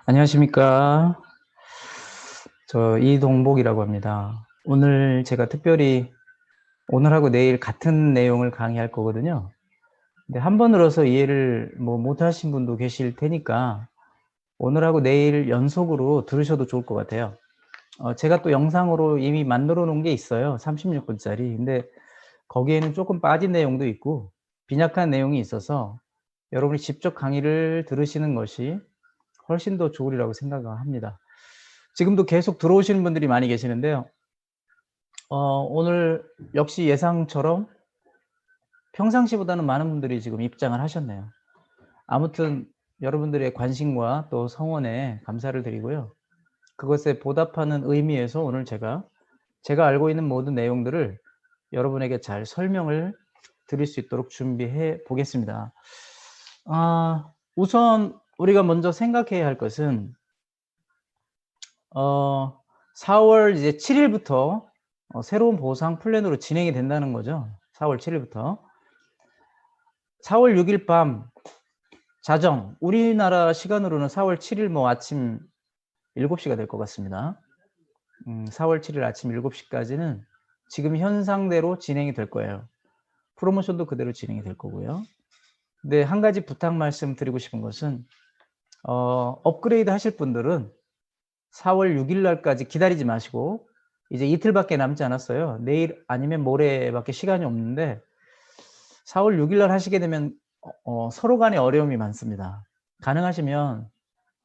안녕하십니까. 저 이동복이라고 합니다. 오늘 제가 특별히 오늘하고 내일 같은 내용을 강의할 거거든요. 근데 한 번으로서 이해를 못하신 분도 계실 테니까 오늘하고 내일 연속으로 들으셔도 좋을 것 같아요. 제가 또 영상으로 이미 만들어 놓은 게 있어요. 36분짜리. 근데 거기에는 조금 빠진 내용도 있고 빈약한 내용이 있어서 여러분이 직접 강의를 들으시는 것이 훨씬 더 좋으리라고 생각합니다. 지금도 계속 들어오시는 분들이 많이 계시는데요. 오늘 역시 예상처럼 평상시보다는 많은 분들이 지금 입장을 하셨네요. 아무튼 여러분들의 관심과 또 성원에 감사를 드리고요. 그것에 보답하는 의미에서 오늘 제가 알고 있는 모든 내용들을 여러분에게 잘 설명을 드릴 수 있도록 준비해 보겠습니다. 우선 우리가 먼저 생각해야 할 것은 4월 이제 7일부터 새로운 보상 플랜으로 진행이 된다는 거죠. 4월 7일부터. 4월 6일 밤 자정, 우리나라 시간으로는 4월 7일 아침 7시가 될 것 같습니다. 4월 7일 아침 7시까지는 지금 현상대로 진행이 될 거예요. 프로모션도 그대로 진행이 될 거고요. 근데 한 가지 부탁 말씀 드리고 싶은 것은 업그레이드 하실 분들은 4월 6일 날까지 기다리지 마시고 이제 이틀밖에 남지 않았어요. 내일 아니면 모레밖에 시간이 없는데 4월 6일 날 하시게 되면 서로 간에 어려움이 많습니다. 가능하시면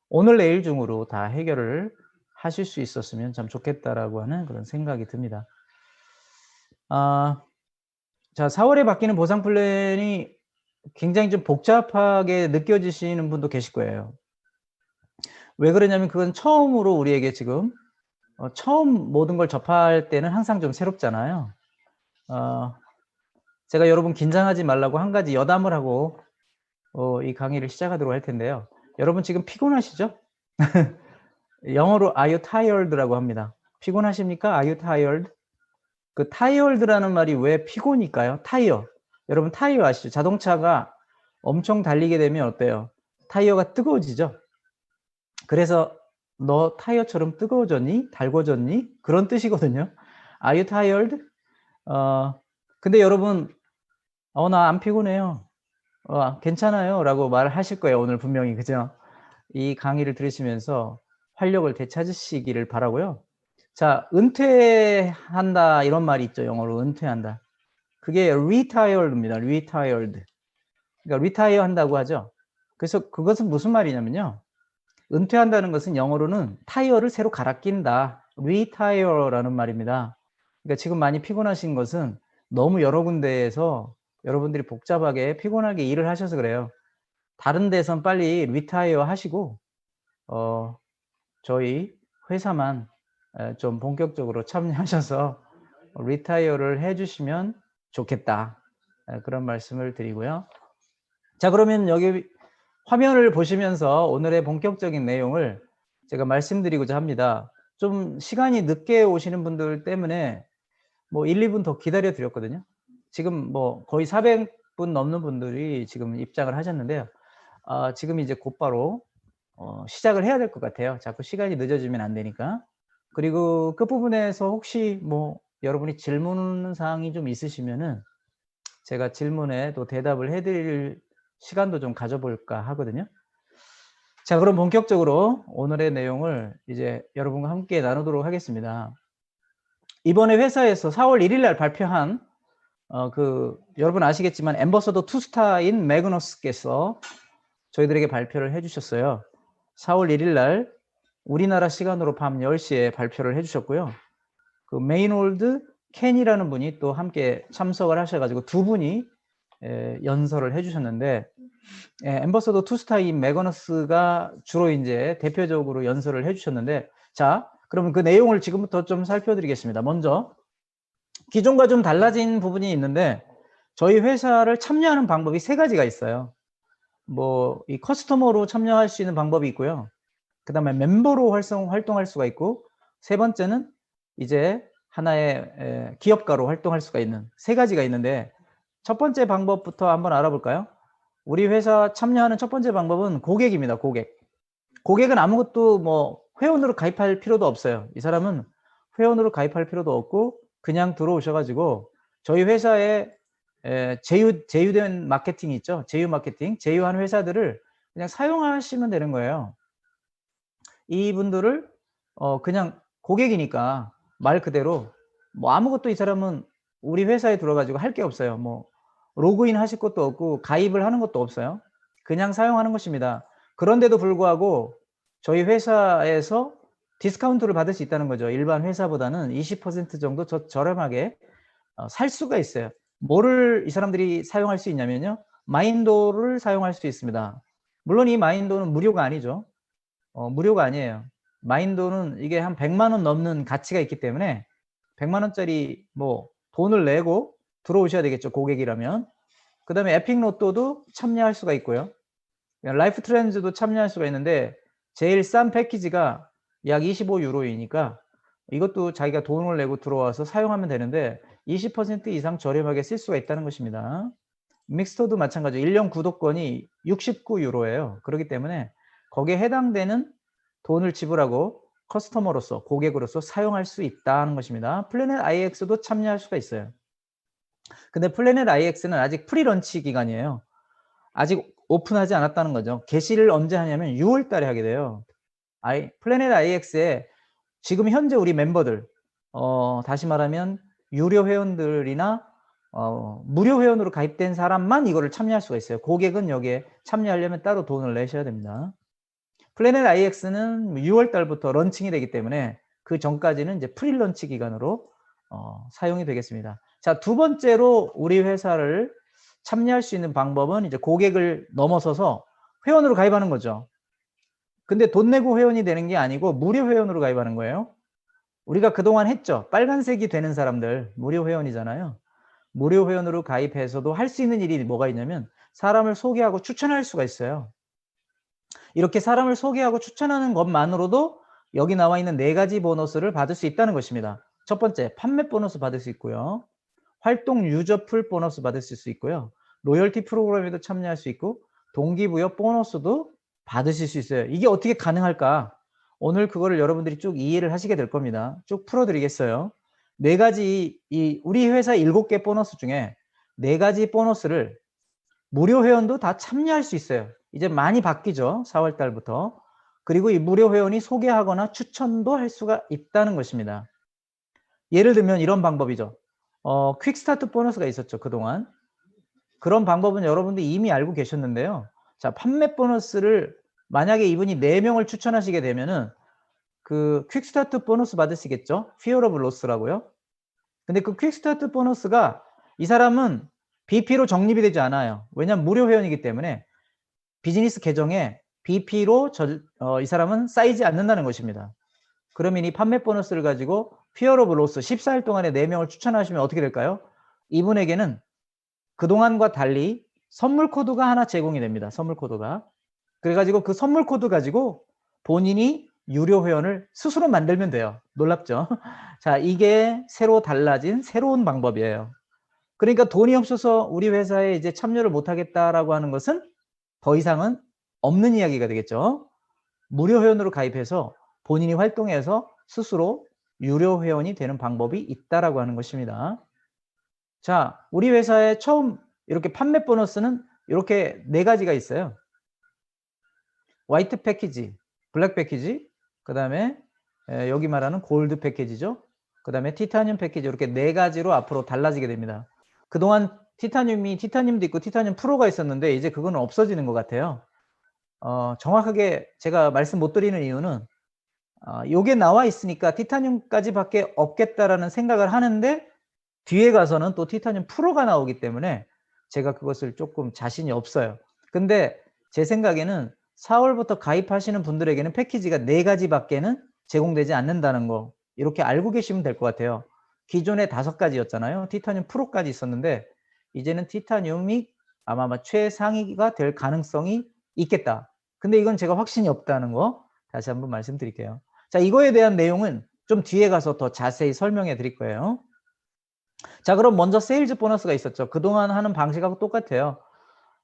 오늘 내일 중으로 다 해결을 하실 수 있었으면 참 좋겠다라고 하는 그런 생각이 듭니다. 자, 4월에 바뀌는 보상 플랜이 굉장히 좀 복잡하게 느껴지시는 분도 계실 거예요. 왜 그러냐면 그건 처음으로 우리에게 지금 처음 모든 걸 접할 때는 항상 좀 새롭잖아요. 제가 여러분 긴장하지 말라고 한 가지 여담을 하고 이 강의를 시작하도록 할 텐데요. 여러분 지금 피곤하시죠? 영어로 are you tired라고 합니다. 피곤하십니까? are you tired? 그 tired라는 말이 왜 피곤일까요? 타이어. 여러분 타이어 아시죠? 자동차가 엄청 달리게 되면 어때요? 타이어가 뜨거워지죠? 그래서 너 타이어처럼 뜨거워졌니? 달궈졌니? 그런 뜻이거든요. Are you tired? 근데 여러분, 나 안 피곤해요. 괜찮아요. 라고 말하실 거예요. 오늘 분명히. 그죠? 이 강의를 들으시면서 활력을 되찾으시기를 바라고요. 자, 은퇴한다. 이런 말이 있죠. 영어로 은퇴한다. 그게 retired입니다. retired. 그러니까 retire 한다고 하죠. 그래서 그것은 무슨 말이냐면요. 은퇴한다는 것은 영어로는 타이어를 새로 갈아 낀다. retire라는 말입니다. 그러니까 지금 많이 피곤하신 것은 너무 여러 군데에서 여러분들이 복잡하게 피곤하게 일을 하셔서 그래요. 다른 데선 빨리 retire 하시고 저희 회사만 좀 본격적으로 참여하셔서 retire를 해주시면 좋겠다. 그런 말씀을 드리고요. 자, 그러면 여기 화면을 보시면서 오늘의 본격적인 내용을 제가 말씀드리고자 합니다. 좀 시간이 늦게 오시는 분들 때문에 1, 2분 더 기다려 드렸거든요. 지금 거의 400분 넘는 분들이 지금 입장을 하셨는데요. 지금 이제 곧바로 시작을 해야 될 것 같아요. 자꾸 시간이 늦어지면 안 되니까. 그리고 끝부분에서 혹시 여러분이 질문 사항이 좀 있으시면은 제가 질문에 또 대답을 해드릴 시간도 좀 가져볼까 하거든요. 자, 그럼 본격적으로 오늘의 내용을 이제 여러분과 함께 나누도록 하겠습니다. 이번에 회사에서 4월 1일 날 발표한 여러분 아시겠지만 앰버서더 투스타인 매그너스께서 저희들에게 발표를 해주셨어요. 4월 1일 날 우리나라 시간으로 밤 10시에 발표를 해주셨고요. 그 메인홀드 켄이라는 분이 또 함께 참석을 하셔가지고 두 분이 연설을 해주셨는데 앰버서더 투스타인 매그너스가 주로 이제 대표적으로 연설을 해주셨는데 자, 그러면 그 내용을 지금부터 좀 살펴드리겠습니다. 먼저 기존과 좀 달라진 부분이 있는데 저희 회사를 참여하는 방법이 세 가지가 있어요. 이 커스터머로 참여할 수 있는 방법이 있고요. 그 다음에 멤버로 활동할 수가 있고 세 번째는 이제 하나의 기업가로 활동할 수가 있는 세 가지가 있는데 첫 번째 방법부터 한번 알아볼까요? 우리 회사 참여하는 첫 번째 방법은 고객입니다. 고객. 고객은 아무것도 뭐 회원으로 가입할 필요도 없어요. 이 사람은 회원으로 가입할 필요도 없고 그냥 들어오셔가지고 저희 회사에 제휴된 마케팅이 있죠. 제휴 마케팅, 제휴한 회사들을 그냥 사용하시면 되는 거예요. 이분들을 그냥 고객이니까 말 그대로 뭐 아무것도 이 사람은 우리 회사에 들어가지고 할 게 없어요. 뭐 로그인 하실 것도 없고 가입을 하는 것도 없어요. 그냥 사용하는 것입니다. 그런데도 불구하고 저희 회사에서 디스카운트를 받을 수 있다는 거죠. 일반 회사보다는 20% 정도 저렴하게 살 수가 있어요. 뭐를 이 사람들이 사용할 수 있냐면요. 마인도를 사용할 수 있습니다. 물론 이 마인도는 무료가 아니죠. 무료가 아니에요. 마인도는 이게 한 100만 원 넘는 가치가 있기 때문에 100만 원짜리 뭐 돈을 내고 들어오셔야 되겠죠. 고객이라면. 그 다음에 에픽로또도 참여할 수가 있고요. 라이프 트렌즈도 참여할 수가 있는데 제일 싼 패키지가 약 25유로이니까 이것도 자기가 돈을 내고 들어와서 사용하면 되는데 20% 이상 저렴하게 쓸 수가 있다는 것입니다. 믹스터도 마찬가지로 1년 구독권이 69유로예요. 그렇기 때문에 거기에 해당되는 돈을 지불하고 커스터머로서 고객으로서 사용할 수 있다는 것입니다. 플래닛 IX도 참여할 수가 있어요. 근데 플래닛 IX는 아직 프리런치 기간이에요. 아직 오픈하지 않았다는 거죠. 게시를 언제 하냐면 6월 달에 하게 돼요. 플래닛 IX에 지금 현재 우리 멤버들 다시 말하면 유료 회원들이나 무료 회원으로 가입된 사람만 이거를 참여할 수가 있어요. 고객은 여기에 참여하려면 따로 돈을 내셔야 됩니다. 플래닛 IX는 6월 달부터 런칭이 되기 때문에 그 전까지는 이제 프리런치 기간으로 사용이 되겠습니다. 자, 두 번째로 우리 회사를 참여할 수 있는 방법은 이제 고객을 넘어서서 회원으로 가입하는 거죠. 근데 돈 내고 회원이 되는 게 아니고 무료 회원으로 가입하는 거예요. 우리가 그동안 했죠. 빨간색이 되는 사람들 무료 회원이잖아요. 무료 회원으로 가입해서도 할 수 있는 일이 뭐가 있냐면 사람을 소개하고 추천할 수가 있어요. 이렇게 사람을 소개하고 추천하는 것만으로도 여기 나와 있는 4가지 보너스를 받을 수 있다는 것입니다. 첫 번째, 판매 보너스 받을 수 있고요. 활동 유저 풀 보너스 받을 수 있고요. 로열티 프로그램에도 참여할 수 있고 동기부여 보너스도 받으실 수 있어요. 이게 어떻게 가능할까? 오늘 그거를 여러분들이 쭉 이해를 하시게 될 겁니다. 쭉 풀어드리겠어요. 4가지 우리 회사 7개 보너스 중에 4가지 보너스를 무료 회원도 다 참여할 수 있어요. 이제 많이 바뀌죠. 4월 달부터. 그리고 이 무료 회원이 소개하거나 추천도 할 수가 있다는 것입니다. 예를 들면 이런 방법이죠. 퀵스타트 보너스가 있었죠. 그동안. 그런 방법은 여러분들이 이미 알고 계셨는데요. 자, 판매 보너스를 만약에 이분이 4명을 추천하시게 되면은 그 퀵스타트 보너스 받으시겠죠? Fear of Loss라고요. 근데 그 퀵스타트 보너스가 이 사람은 BP로 적립이 되지 않아요. 왜냐하면 무료 회원이기 때문에 비즈니스 계정에 BP로 이 사람은 쌓이지 않는다는 것입니다. 그러면 이 판매 보너스를 가지고 Fear of Loss 14일 동안에 4명을 추천하시면 어떻게 될까요? 이분에게는 그동안과 달리 선물 코드가 하나 제공이 됩니다. 선물 코드가. 그래가지고 그 선물 코드 가지고 본인이 유료 회원을 스스로 만들면 돼요. 놀랍죠? 자, 이게 새로 달라진 새로운 방법이에요. 그러니까 돈이 없어서 우리 회사에 이제 참여를 못 하겠다라고 하는 것은 더 이상은 없는 이야기가 되겠죠. 무료 회원으로 가입해서 본인이 활동해서 스스로 유료 회원이 되는 방법이 있다라고 하는 것입니다. 자, 우리 회사에 처음 이렇게 판매 보너스는 이렇게 4가지가 있어요. 화이트 패키지, 블랙 패키지, 그 다음에 여기 말하는 골드 패키지죠. 그 다음에 티타늄 패키지, 이렇게 4가지로 앞으로 달라지게 됩니다. 그동안 티타늄도 있고 티타늄 프로가 있었는데 이제 그거는 없어지는 것 같아요. 정확하게 제가 말씀 못 드리는 이유는 요게 나와 있으니까 티타늄까지 밖에 없겠다라는 생각을 하는데 뒤에 가서는 또 티타늄 프로가 나오기 때문에 제가 그것을 조금 자신이 없어요. 근데 제 생각에는 4월부터 가입하시는 분들에게는 패키지가 4가지 밖에는 제공되지 않는다는 거 이렇게 알고 계시면 될 것 같아요. 기존에 5가지였잖아요. 티타늄 프로까지 있었는데 이제는 티타늄이 아마 최상위가 될 가능성이 있겠다. 근데 이건 제가 확신이 없다는 거 다시 한번 말씀드릴게요. 자, 이거에 대한 내용은 좀 뒤에 가서 더 자세히 설명해 드릴 거예요. 자, 그럼 먼저 세일즈 보너스가 있었죠. 그동안 하는 방식하고 똑같아요.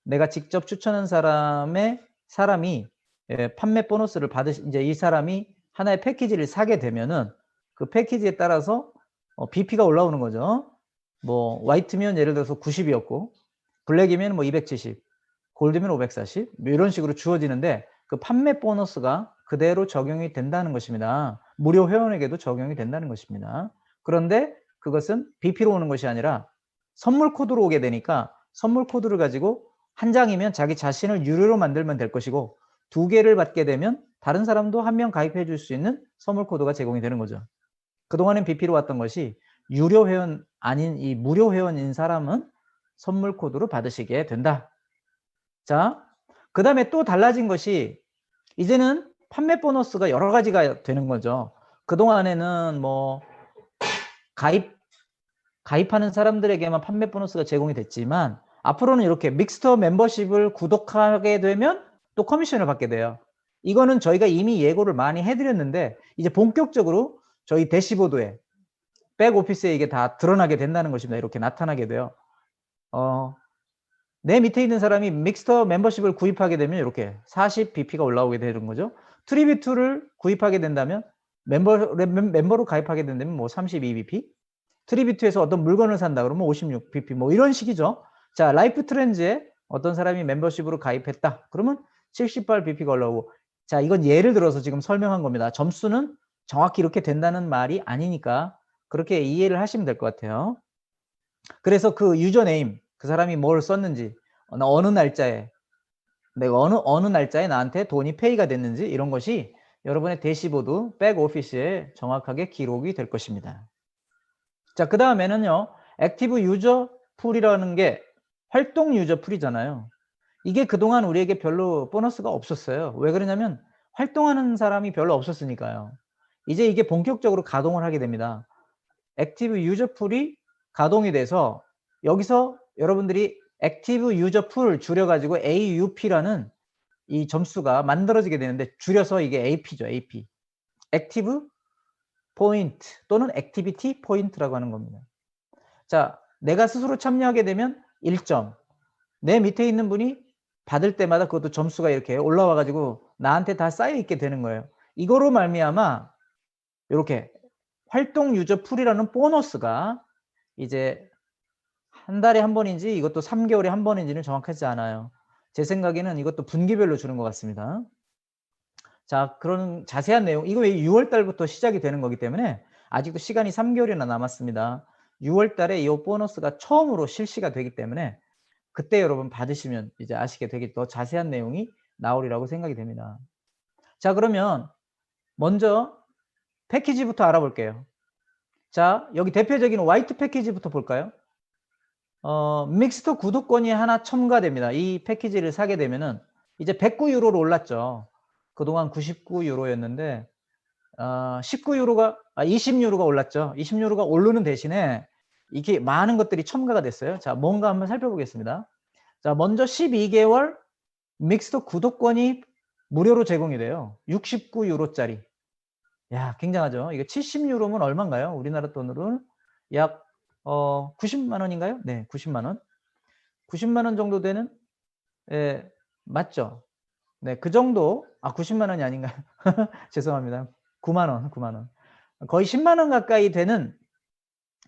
내가 직접 추천한 사람이 판매 보너스를 이제 이 사람이 하나의 패키지를 사게 되면은 그 패키지에 따라서 BP가 올라오는 거죠. 뭐 화이트면 예를 들어서 90이었고 블랙이면 뭐 270, 골드면 540, 뭐 이런 식으로 주어지는데 그 판매 보너스가 그대로 적용이 된다는 것입니다. 무료 회원에게도 적용이 된다는 것입니다. 그런데 그것은 BP로 오는 것이 아니라 선물 코드로 오게 되니까 선물 코드를 가지고 한 장이면 자기 자신을 유료로 만들면 될 것이고 2개를 받게 되면 다른 사람도 한 명 가입해 줄 수 있는 선물 코드가 제공이 되는 거죠. 그동안엔 BP로 왔던 것이 유료 회원 아닌 이 무료 회원인 사람은 선물 코드로 받으시게 된다. 자, 그 다음에 또 달라진 것이 이제는 판매 보너스가 여러 가지가 되는 거죠. 그동안에는 뭐 가입하는 사람들에게만 판매 보너스가 제공이 됐지만 앞으로는 이렇게 믹스터 멤버십을 구독하게 되면 또 커미션을 받게 돼요. 이거는 저희가 이미 예고를 많이 해드렸는데 이제 본격적으로 저희 대시보드에 백오피스에 이게 다 드러나게 된다는 것입니다. 이렇게 나타나게 돼요. 내 밑에 있는 사람이 믹스터 멤버십을 구입하게 되면 이렇게 40BP가 올라오게 되는 거죠. 트리뷰2를 구입하게 된다면 멤버로 가입하게 된다면 뭐 32BP, 트리뷰2에서 어떤 물건을 산다 그러면 56BP 뭐 이런 식이죠. 자, 라이프 트렌즈에 어떤 사람이 멤버십으로 가입했다 그러면 78BP가 올라오고, 자, 이건 예를 들어서 지금 설명한 겁니다. 점수는 정확히 이렇게 된다는 말이 아니니까 그렇게 이해를 하시면 될 것 같아요. 그래서 그 유저네임, 그 사람이 뭘 썼는지, 어느 날짜에 내가 어느 날짜에 나한테 돈이 페이가 됐는지 이런 것이 여러분의 대시보드 백오피스에 정확하게 기록이 될 것입니다. 자, 그 다음에는요, 액티브 유저 풀이라는 게 활동 유저 풀이잖아요. 이게 그동안 우리에게 별로 보너스가 없었어요. 왜 그러냐면 활동하는 사람이 별로 없었으니까요. 이제 이게 본격적으로 가동을 하게 됩니다. 액티브 유저 풀이 가동이 돼서 여기서 여러분들이 액티브 유저 풀 줄여가지고 AUP라는 이 점수가 만들어지게 되는데 줄여서 이게 AP죠. AP. 액티브 포인트 또는 액티비티 포인트라고 하는 겁니다. 자, 내가 스스로 참여하게 되면 1점. 내 밑에 있는 분이 받을 때마다 그것도 점수가 이렇게 올라와 가지고 나한테 다 쌓여 있게 되는 거예요. 이거로 말미암아 이렇게 활동 유저 풀이라는 보너스가 이제 한 달에 한 번인지 이것도 3개월에 한 번인지는 정확하지 않아요. 제 생각에는 이것도 분기별로 주는 것 같습니다. 자, 그런 자세한 내용, 이거 왜 6월 달부터 시작이 되는 거기 때문에 아직도 시간이 3개월이나 남았습니다. 6월 달에 이 보너스가 처음으로 실시가 되기 때문에 그때 여러분 받으시면 이제 아시게 되게 더 자세한 내용이 나오리라고 생각이 됩니다. 자, 그러면 먼저 패키지부터 알아볼게요. 자, 여기 대표적인 화이트 패키지부터 볼까요? 믹스터 구독권이 하나 첨가됩니다. 이 패키지를 사게 되면은 이제 109유로로 올랐죠. 그동안 99유로였는데 20유로가 올랐죠. 20유로가 오르는 대신에 이게 많은 것들이 첨가가 됐어요. 자, 뭔가 한번 살펴보겠습니다. 자, 먼저 12개월 믹스터 구독권이 무료로 제공이 돼요. 69유로짜리. 야, 굉장하죠. 이게 70유로면 얼마인가요? 우리나라 돈으로는 약 90만 원인가요? 네, 90만 원. 90만 원 정도 되는, 맞죠? 네, 그 정도. 90만 원이 아닌가요? 죄송합니다. 9만 원, 9만 원. 거의 10만 원 가까이 되는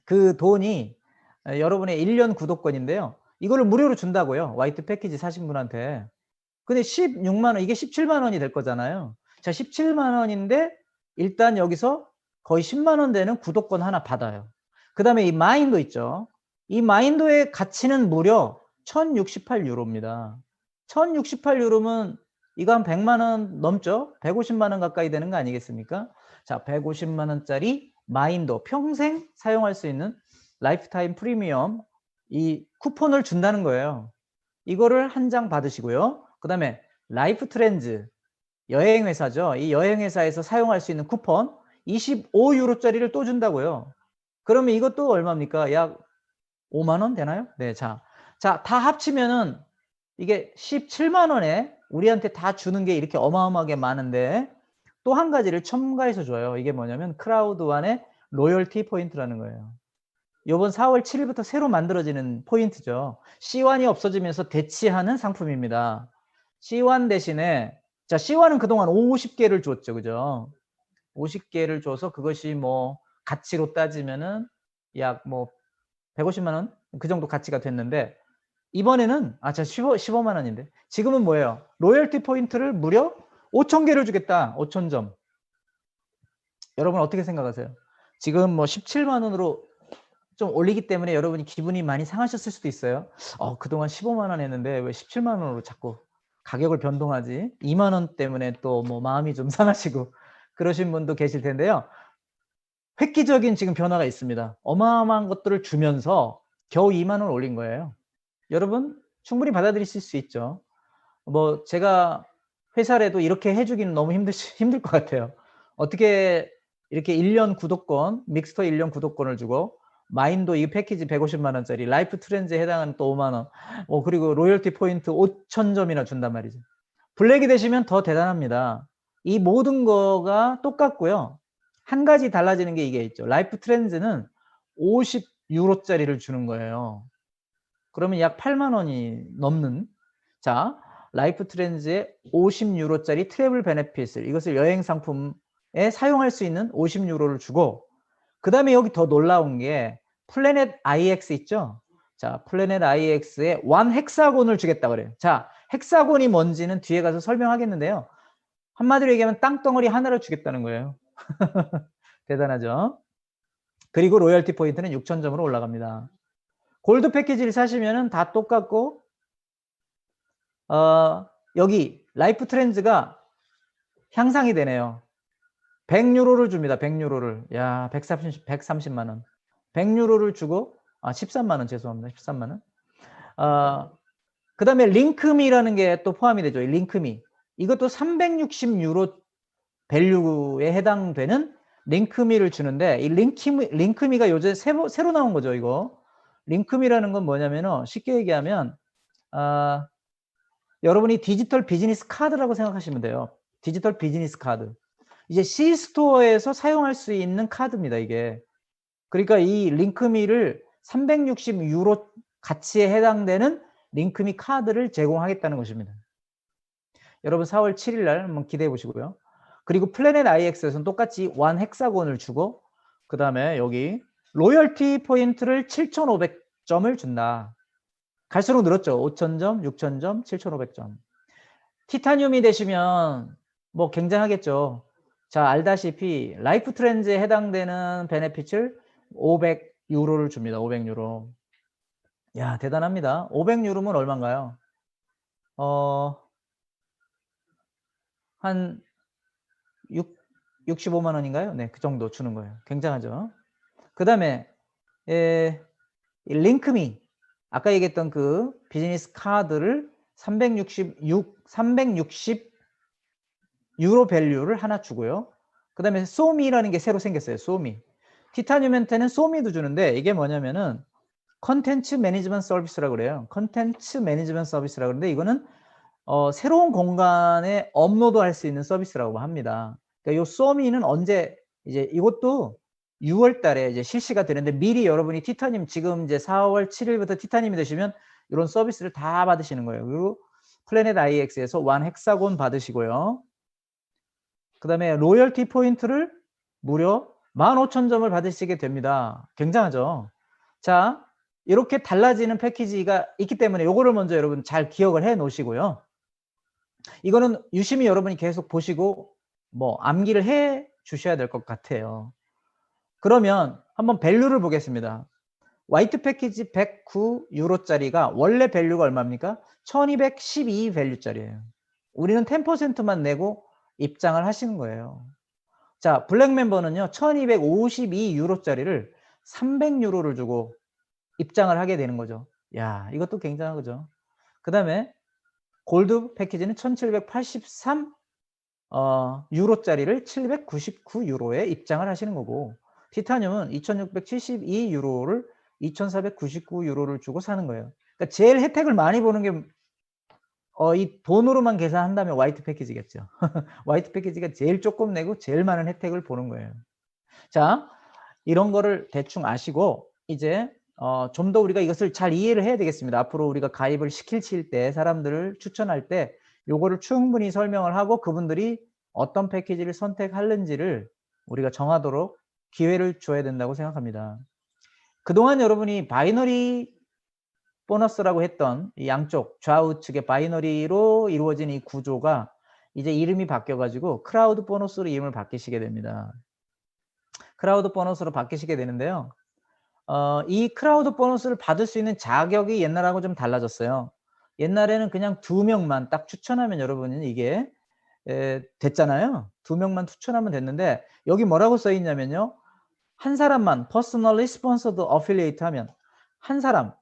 그 돈이 여러분의 1년 구독권인데요. 이거를 무료로 준다고요. 화이트 패키지 사신 분한테. 근데 16만 원, 이게 17만 원이 될 거잖아요. 자, 17만 원인데 일단 여기서 거의 10만 원 되는 구독권 하나 받아요. 그 다음에 이 마인도 있죠. 이 마인도의 가치는 무려 1068유로입니다. 1068유로면 이거 한 100만 원 넘죠? 150만 원 가까이 되는 거 아니겠습니까? 자, 150만 원짜리 마인도 평생 사용할 수 있는 라이프타임 프리미엄 이 쿠폰을 준다는 거예요. 이거를 한 장 받으시고요. 그 다음에 라이프 트렌즈 여행회사죠. 이 여행회사에서 사용할 수 있는 쿠폰 25유로짜리를 또 준다고요. 그러면 이것도 얼마입니까? 약 5만 원 되나요? 네, 자, 다 합치면은 이게 17만 원에 우리한테 다 주는 게 이렇게 어마어마하게 많은데 또 한 가지를 첨가해서 줘요. 이게 뭐냐면 크라우드완의 로열티 포인트라는 거예요. 이번 4월 7일부터 새로 만들어지는 포인트죠. C1이 없어지면서 대치하는 상품입니다. C1 대신에 자, C1은 그동안 50개를 줬죠. 그죠? 50개를 줘서 그것이 뭐 가치로 따지면은 약 뭐 150만 원? 그 정도 가치가 됐는데 이번에는 15만 원인데 지금은 뭐예요? 로열티 포인트를 무려 5,000개를 주겠다. 5,000점. 여러분 어떻게 생각하세요? 지금 뭐 17만 원으로 좀 올리기 때문에 여러분이 기분이 많이 상하셨을 수도 있어요. 그동안 15만 원 했는데 왜 17만 원으로 자꾸 가격을 변동하지? 2만 원 때문에 또 뭐 마음이 좀 상하시고 그러신 분도 계실 텐데요. 획기적인 지금 변화가 있습니다. 어마어마한 것들을 주면서 겨우 2만 원 올린 거예요. 여러분 충분히 받아들이실 수 있죠. 뭐 제가 회사라도 이렇게 해주기는 너무 힘들 것 같아요. 어떻게 이렇게 1년 구독권, 믹스터 1년 구독권을 주고 마인도 이 패키지 150만 원짜리, 라이프 트렌즈에 해당하는 또 5만 원, 그리고 로열티 포인트 5,000점이나 준단 말이죠. 블랙이 되시면 더 대단합니다. 이 모든 거가 똑같고요. 한 가지 달라지는 게 이게 있죠. 라이프 트렌즈는 50유로짜리를 주는 거예요. 그러면 약 8만 원이 넘는, 자, 라이프 트렌즈의 50유로짜리 트래블 베네핏을, 이것을 여행 상품에 사용할 수 있는 50유로를 주고, 그 다음에 여기 더 놀라운 게 플래닛 IX 있죠? 자, 플래닛 IX에 원 헥사곤을 주겠다 그래요. 자, 헥사곤이 뭔지는 뒤에 가서 설명하겠는데요. 한마디로 얘기하면 땅덩어리 하나를 주겠다는 거예요. 대단하죠? 그리고 로열티 포인트는 6,000점으로 올라갑니다. 골드 패키지를 사시면은 다 똑같고, 여기 라이프 트렌즈가 향상이 되네요. 100유로를 줍니다. 100유로를. 야, 130만 원. 100유로를 주고 13만 원 죄송합니다. 13만 원. 그다음에 링크미라는 게 또 포함이 되죠. 링크미. 이것도 360유로 밸류에 해당되는 링크미를 주는데 이 링크미가 요새 새로 나온 거죠, 이거. 링크미라는 건 뭐냐면은 쉽게 얘기하면 여러분이 디지털 비즈니스 카드라고 생각하시면 돼요. 디지털 비즈니스 카드. 이제 C스토어에서 사용할 수 있는 카드입니다, 이게. 그러니까 이 링크미를 360유로 가치에 해당되는 링크미 카드를 제공하겠다는 것입니다. 여러분 4월 7일 날 한번 기대해 보시고요. 그리고 플래닛 IX에서는 똑같이 원 헥사곤을 주고 그 다음에 여기 로열티 포인트를 7,500점을 준다. 갈수록 늘었죠. 5,000점, 6,000점, 7,500점. 티타늄이 되시면 뭐 굉장하겠죠. 자, 알다시피 라이프 트렌즈에 해당되는 베네핏을 500유로를 줍니다. 500유로. 야, 대단합니다. 500유로면 얼마인가요? 한 65만 원인가요? 네, 그 정도 주는 거예요. 굉장하죠. 그 다음에 링크미, 아까 얘기했던 그 비즈니스 카드를 360 유로 밸류를 하나 주고요. 그 다음에 소미라는 게 새로 생겼어요. 소미. 티타늄한테는 소미도 주는데 이게 뭐냐면은 컨텐츠 매니지먼트 서비스라고 그래요. 컨텐츠 매니지먼트 서비스라고 그러는데 이거는 새로운 공간에 업로드할 수 있는 서비스라고 합니다. 그러니까 이 소미는 언제 이제 이것도 6월 달에 이제 실시가 되는데 미리 여러분이 티타늄 지금 이제 4월 7일부터 티타늄이 되시면 이런 서비스를 다 받으시는 거예요. 그리고 플래닛 IX에서 원 헥사곤 받으시고요. 그 다음에 로열티 포인트를 무려 15,000점을 받으시게 됩니다. 굉장하죠? 자, 이렇게 달라지는 패키지가 있기 때문에 이거를 먼저 여러분 잘 기억을 해 놓으시고요. 이거는 유심히 여러분이 계속 보시고 뭐 암기를 해 주셔야 될 것 같아요. 그러면 한번 밸류를 보겠습니다. 화이트 패키지 109유로짜리가 원래 밸류가 얼마입니까? 1212 밸류짜리예요. 우리는 10%만 내고 입장을 하시는 거예요. 자, 블랙 멤버는요 1252유로짜리를 300유로를 주고 입장을 하게 되는 거죠. 야, 이것도 굉장하죠. 그 다음에 골드 패키지는 1783 유로짜리를 799유로에 입장을 하시는 거고 티타늄은 2672유로를 2499유로를 주고 사는 거예요. 그러니까 제일 혜택을 많이 보는 게 이 돈으로만 계산한다면 화이트 패키지겠죠. 화이트 패키지가 제일 조금 내고 제일 많은 혜택을 보는 거예요. 자, 이런 거를 대충 아시고 이제 좀 더 우리가 이것을 잘 이해를 해야 되겠습니다. 앞으로 우리가 가입을 시킬 때 사람들을 추천할 때 요거를 충분히 설명을 하고 그분들이 어떤 패키지를 선택하는지를 우리가 정하도록 기회를 줘야 된다고 생각합니다. 그동안 여러분이 바이너리 보너스라고 했던 이 양쪽 좌우측의 바이너리로 이루어진 이 구조가 이제 이름이 바뀌어 가지고 크라우드 보너스로 이름을 바뀌시게 됩니다. 크라우드 보너스로 바뀌시게 되는데요. 이 크라우드 보너스를 받을 수 있는 자격이 옛날하고 좀 달라졌어요. 옛날에는 그냥 2명만 딱 추천하면 여러분은 이게 됐잖아요. 2명만 추천하면 됐는데 여기 뭐라고 써 있냐면요. 한 사람만 personally sponsored affiliate 하면 한 사람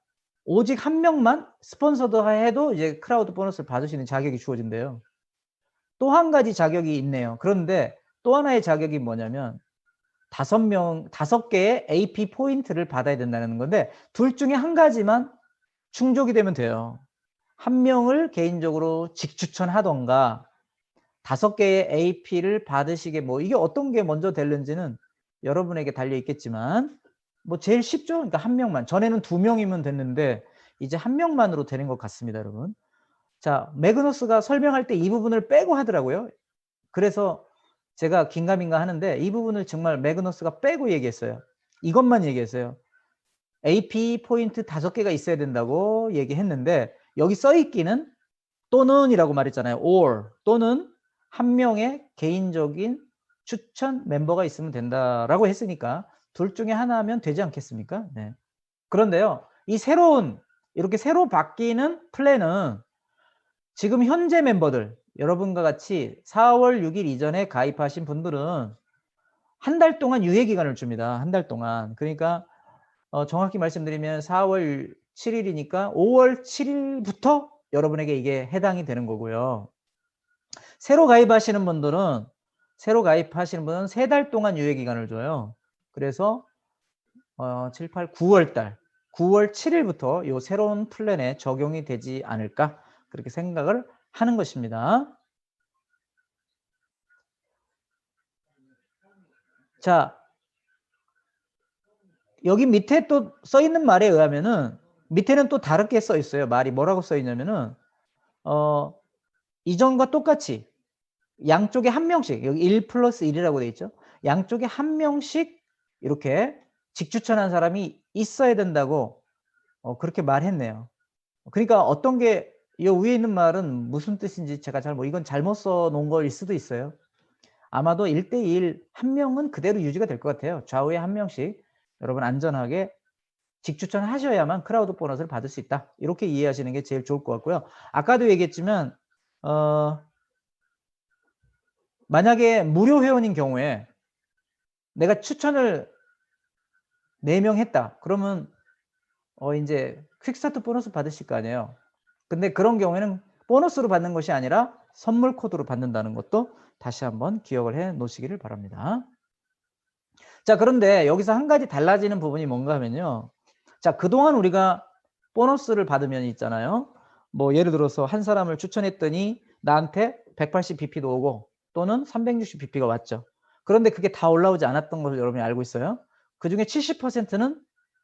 오직 한 명만 스폰서드 해도 이제 크라우드 보너스를 받을 수 있는 자격이 주어진대요. 또 한 가지 자격이 있네요. 그런데 또 하나의 자격이 뭐냐면 5개의 AP 포인트를 받아야 된다는 건데 둘 중에 한 가지만 충족이 되면 돼요. 한 명을 개인적으로 직추천하던가 5개의 AP를 받으시게 뭐 이게 어떤 게 먼저 될는지는 여러분에게 달려 있겠지만 뭐 제일 쉽죠. 그러니까 한 명만. 전에는 2명이면 됐는데 이제 한 명만으로 되는 것 같습니다, 여러분. 자, 매그너스가 설명할 때 이 부분을 빼고 하더라고요. 그래서 제가 긴가민가 하는데 이 부분을 정말 매그너스가 빼고 얘기했어요. 이것만 얘기했어요. AP 포인트 5개가 있어야 된다고 얘기했는데 여기 써 있기는 또는이라고 말했잖아요. or 또는 한 명의 개인적인 추천 멤버가 있으면 된다라고 했으니까 둘 중에 하나면 되지 않겠습니까? 네. 그런데요. 이 이렇게 새로 바뀌는 플랜은 지금 현재 멤버들 여러분과 같이 4월 6일 이전에 가입하신 분들은 한 달 동안 유예 기간을 줍니다. 한 달 동안. 그러니까 정확히 말씀드리면 4월 7일이니까 5월 7일부터 여러분에게 이게 해당이 되는 거고요. 새로 가입하시는 분은 3달 동안 유예 기간을 줘요. 그래서 7, 8, 9월 달 9월 7일부터 이 새로운 플랜에 적용이 되지 않을까 그렇게 생각을 하는 것입니다. 자, 여기 밑에 또 써 있는 말에 의하면은 밑에는 또 다르게 써 있어요. 말이 뭐라고 써 있냐면은 이전과 똑같이 양쪽에 한 명씩 여기 1 플러스 1이라고 돼 있죠. 양쪽에 한 명씩 이렇게 직추천한 사람이 있어야 된다고 그렇게 말했네요. 그러니까 어떤 게 이 위에 있는 말은 무슨 뜻인지 제가 이건 잘못 써 놓은 거일 수도 있어요. 아마도 1대1 한 명은 그대로 유지가 될 것 같아요. 좌우에 한 명씩 여러분 안전하게 직추천하셔야만 크라우드 보너스를 받을 수 있다. 이렇게 이해하시는 게 제일 좋을 것 같고요. 아까도 얘기했지만 만약에 무료 회원인 경우에 내가 추천을 4명 했다. 그러면 이제 퀵스타트 보너스 받으실 거 아니에요. 근데 그런 경우에는 보너스로 받는 것이 아니라 선물 코드로 받는다는 것도 다시 한번 기억을 해 놓으시기를 바랍니다. 자, 그런데 여기서 한 가지 달라지는 부분이 뭔가 하면요. 자, 그동안 우리가 보너스를 받으면 있잖아요. 뭐 예를 들어서 한 사람을 추천했더니 나한테 180bp도 오고 또는 360bp가 왔죠. 그런데 그게 다 올라오지 않았던 것을 여러분이 알고 있어요. 그중에 70%는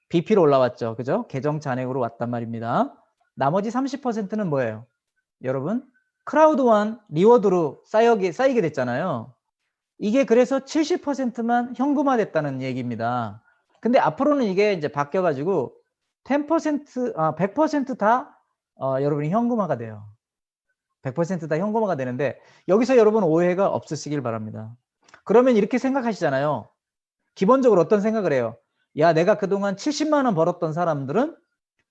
bp로 올라왔죠. 그죠? 계정 잔액으로 왔단 말입니다. 나머지 30%는 뭐예요? 여러분, 크라우드원 리워드로 쌓이게 됐잖아요. 이게 그래서 70%만 현금화됐다는 얘기입니다. 근데 앞으로는 이게 이제 바뀌어가지고 100%다 여러분이 현금화가 돼요. 100%다 현금화가 되는데 여기서 여러분 오해가 없으시길 바랍니다. 그러면 이렇게 생각하시잖아요. 기본적으로 어떤 생각을 해요? 야, 내가 그동안 70만 원 벌었던 사람들은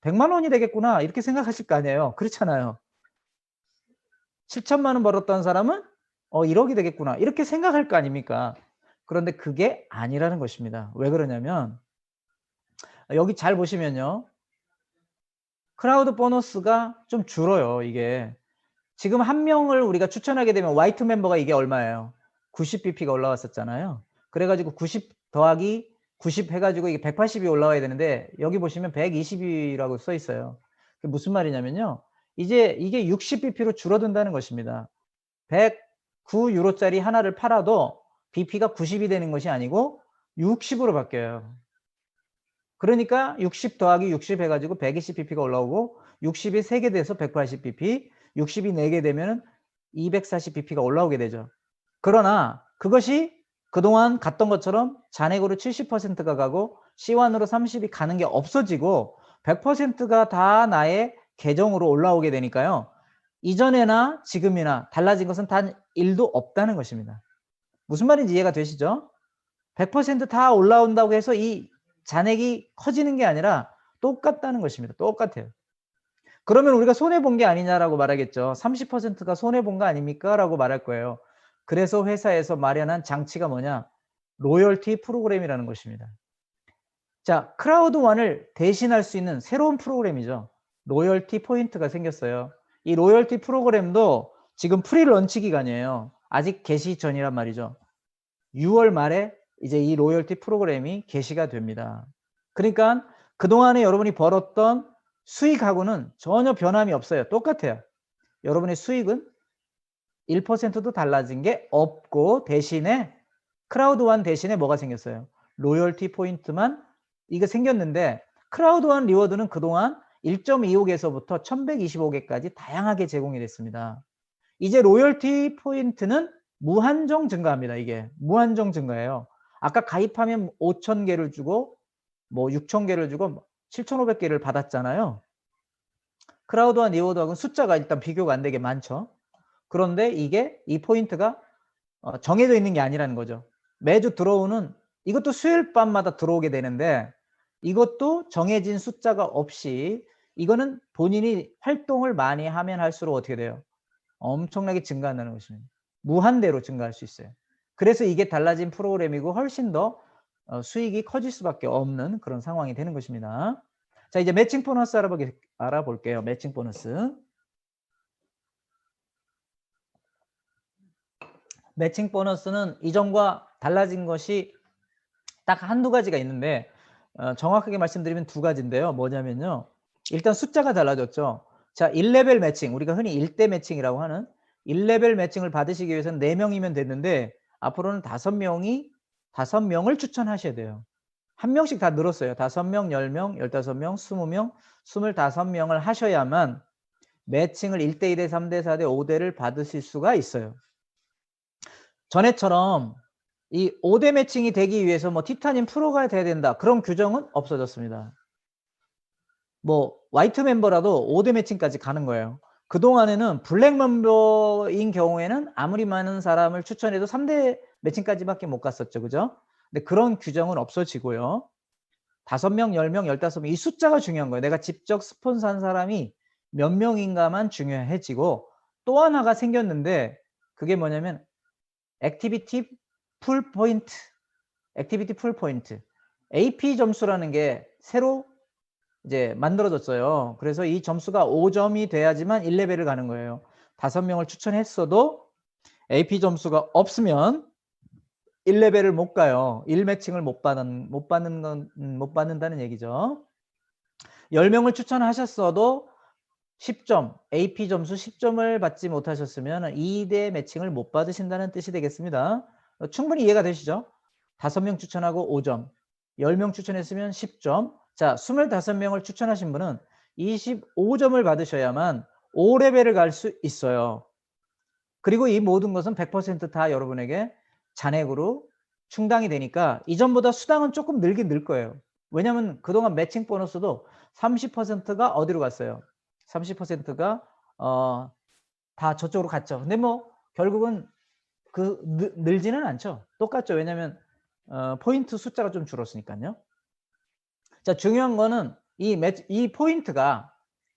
100만 원이 되겠구나 이렇게 생각하실 거 아니에요. 그렇잖아요. 7천만 원 벌었던 사람은 1억이 되겠구나 이렇게 생각할 거 아닙니까? 그런데 그게 아니라는 것입니다. 왜 그러냐면 여기 잘 보시면요. 크라우드 보너스가 좀 줄어요. 이게 지금 한 명을 우리가 추천하게 되면 화이트 멤버가 이게 얼마예요? 90bp가 올라왔었잖아요. 그래가지고 90 더하기 90 해가지고 이게 180이 올라와야 되는데 여기 보시면 120이라고 써 있어요. 그게 무슨 말이냐면요. 이제 이게 60bp로 줄어든다는 것입니다. 109유로짜리 하나를 팔아도 bp가 90이 되는 것이 아니고 60으로 바뀌어요. 그러니까 60 더하기 60 해가지고 120bp가 올라오고 60이 3개 돼서 180bp, 60이 4개 되면 240bp가 올라오게 되죠. 그러나 그것이 그동안 갔던 것처럼 잔액으로 70%가 가고 C1으로 30이 가는 게 없어지고 100%가 다 나의 계정으로 올라오게 되니까요. 이전에나 지금이나 달라진 것은 단 1도 없다는 것입니다. 무슨 말인지 이해가 되시죠? 100% 다 올라온다고 해서 이 잔액이 커지는 게 아니라 똑같다는 것입니다. 똑같아요. 그러면 우리가 손해본 게 아니냐라고 말하겠죠. 30%가 손해본 거 아닙니까? 라고 말할 거예요. 그래서 회사에서 마련한 장치가 뭐냐? 로열티 프로그램이라는 것입니다. 자, 크라우드1을 대신할 수 있는 새로운 프로그램이죠. 로열티 포인트가 생겼어요. 이 로열티 프로그램도 지금 프리 런치 기간이에요. 아직 개시 전이란 말이죠. 6월 말에 이제 이 로열티 프로그램이 개시가 됩니다. 그러니까 그동안에 여러분이 벌었던 수익하고는 전혀 변함이 없어요. 똑같아요. 여러분의 수익은 1%도 달라진 게 없고 대신에 크라우드1 대신에 뭐가 생겼어요? 로열티 포인트만 이거 생겼는데 크라우드1 리워드는 그동안 1.25개에서부터 1125개까지 다양하게 제공이 됐습니다. 이제 로열티 포인트는 무한정 증가합니다. 이게 무한정 증가예요. 아까 가입하면 5,000개를 주고 뭐 6,000개를 주고 7,500개를 받았잖아요. 크라우드와 리워드하고는 숫자가 일단 비교가 안 되게 많죠. 그런데 이게 이 포인트가 정해져 있는 게 아니라는 거죠. 매주 들어오는 이것도 수요일 밤마다 들어오게 되는데 이것도 정해진 숫자가 없이 이거는 본인이 활동을 많이 하면 할수록 어떻게 돼요? 엄청나게 증가한다는 것입니다. 무한대로 증가할 수 있어요. 그래서 이게 달라진 프로그램이고 훨씬 더 수익이 커질 수밖에 없는 그런 상황이 되는 것입니다. 자, 이제 매칭 보너스 알아볼게요. 매칭 보너스. 매칭 보너스는 이전과 달라진 것이 딱 한두 가지가 있는데 정확하게 말씀드리면 두 가지인데요. 뭐냐면요. 일단 숫자가 달라졌죠. 자, 1레벨 매칭, 우리가 흔히 1대 매칭이라고 하는 1레벨 매칭을 받으시기 위해서는 4명이면 됐는데 앞으로는 5명을 추천하셔야 돼요. 한 명씩 다 늘었어요. 5명, 10명, 15명, 20명, 25명을 하셔야만 매칭을 1대2대 3대 4대 5대를 받으실 수가 있어요. 전에처럼 이 5대 매칭이 되기 위해서 뭐 티타늄 프로가 돼야 된다. 그런 규정은 없어졌습니다. 뭐 화이트 멤버라도 5대 매칭까지 가는 거예요. 그동안에는 블랙 멤버인 경우에는 아무리 많은 사람을 추천해도 3대 매칭까지밖에 못 갔었죠. 그죠? 근데 그런 규정은 없어지고요. 5명, 10명, 15명 이 숫자가 중요한 거예요. 내가 직접 스폰서한 사람이 몇 명인가만 중요해지고 또 하나가 생겼는데 그게 뭐냐면 액티비티 풀 포인트. 액티비티 풀 포인트. AP 점수라는 게 새로 이제 만들어졌어요. 그래서 이 점수가 5점이 돼야지만 1레벨을 가는 거예요. 5명을 추천했어도 AP 점수가 없으면 1레벨을 못 가요. 1매칭을 못 받는다는 얘기죠. 10명을 추천하셨어도 10점, AP 점수 10점을 받지 못하셨으면 2대 매칭을 못 받으신다는 뜻이 되겠습니다. 충분히 이해가 되시죠? 5명 추천하고 5점, 10명 추천했으면 10점. 자, 25명을 추천하신 분은 25점을 받으셔야만 5레벨을 갈 수 있어요. 그리고 이 모든 것은 100% 다 여러분에게 잔액으로 충당이 되니까 이전보다 수당은 조금 늘긴 늘 거예요. 왜냐하면 그동안 매칭 보너스도 30%가 어디로 갔어요? 30%가 다 저쪽으로 갔죠. 근데 뭐 결국은 늘지는 않죠. 똑같죠. 왜냐하면 포인트 숫자가 좀 줄었으니까요. 자, 중요한 거는 이 포인트가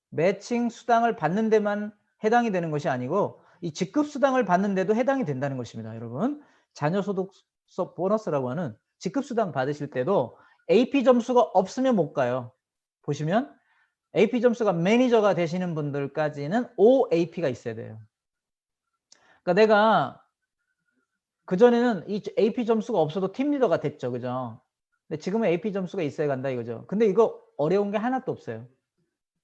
매칭 수당을 받는 데만 해당이 되는 것이 아니고 이 직급 수당을 받는데도 해당이 된다는 것입니다. 여러분, 자녀소득 보너스라고 하는 직급 수당 받으실 때도 AP 점수가 없으면 못 가요. 보시면 AP 점수가 매니저가 되시는 분들까지는 OAP가 있어야 돼요. 그러니까 내가 그전에는 이 AP 점수가 없어도 팀리더가 됐죠. 그죠? 근데 지금은 AP 점수가 있어야 간다 이거죠. 근데 이거 어려운 게 하나도 없어요.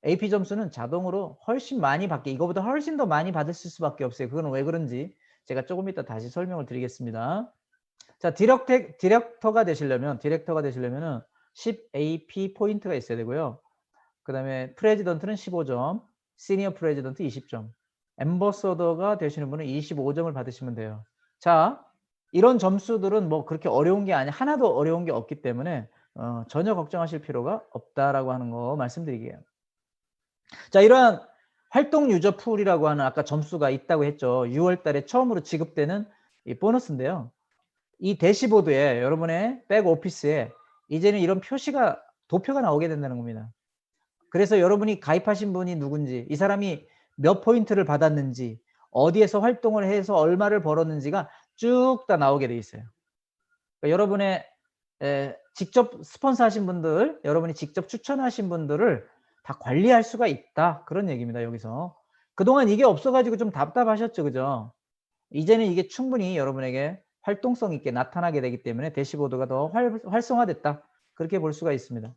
AP 점수는 자동으로 훨씬 많이 받게, 이거보다 훨씬 더 많이 받으실 수밖에 없어요. 그건 왜 그런지 제가 조금 이따 다시 설명을 드리겠습니다. 자, 디렉터가 되시려면 10 AP 포인트가 있어야 되고요. 그 다음에 프레지던트는 15점, 시니어 프레지던트 20점. 앰버서더가 되시는 분은 25점을 받으시면 돼요. 자, 이런 점수들은 뭐 그렇게 어려운 게 아니 하나도 어려운 게 없기 때문에 전혀 걱정하실 필요가 없다라고 하는 거 말씀드리게요. 자, 이러한 활동 유저 풀이라고 하는 아까 점수가 있다고 했죠. 6월 달에 처음으로 지급되는 이 보너스인데요. 이 대시보드에 여러분의 백오피스에 이제는 이런 표시가 도표가 나오게 된다는 겁니다. 그래서 여러분이 가입하신 분이 누군지, 이 사람이 몇 포인트를 받았는지, 어디에서 활동을 해서 얼마를 벌었는지가 쭉 다 나오게 돼 있어요. 그러니까 여러분의 직접 스폰서 하신 분들, 여러분이 직접 추천하신 분들을 다 관리할 수가 있다. 그런 얘기입니다, 여기서. 그동안 이게 없어가지고 좀 답답하셨죠, 그죠? 이제는 이게 충분히 여러분에게 활동성 있게 나타나게 되기 때문에 대시보드가 더 활성화됐다. 그렇게 볼 수가 있습니다.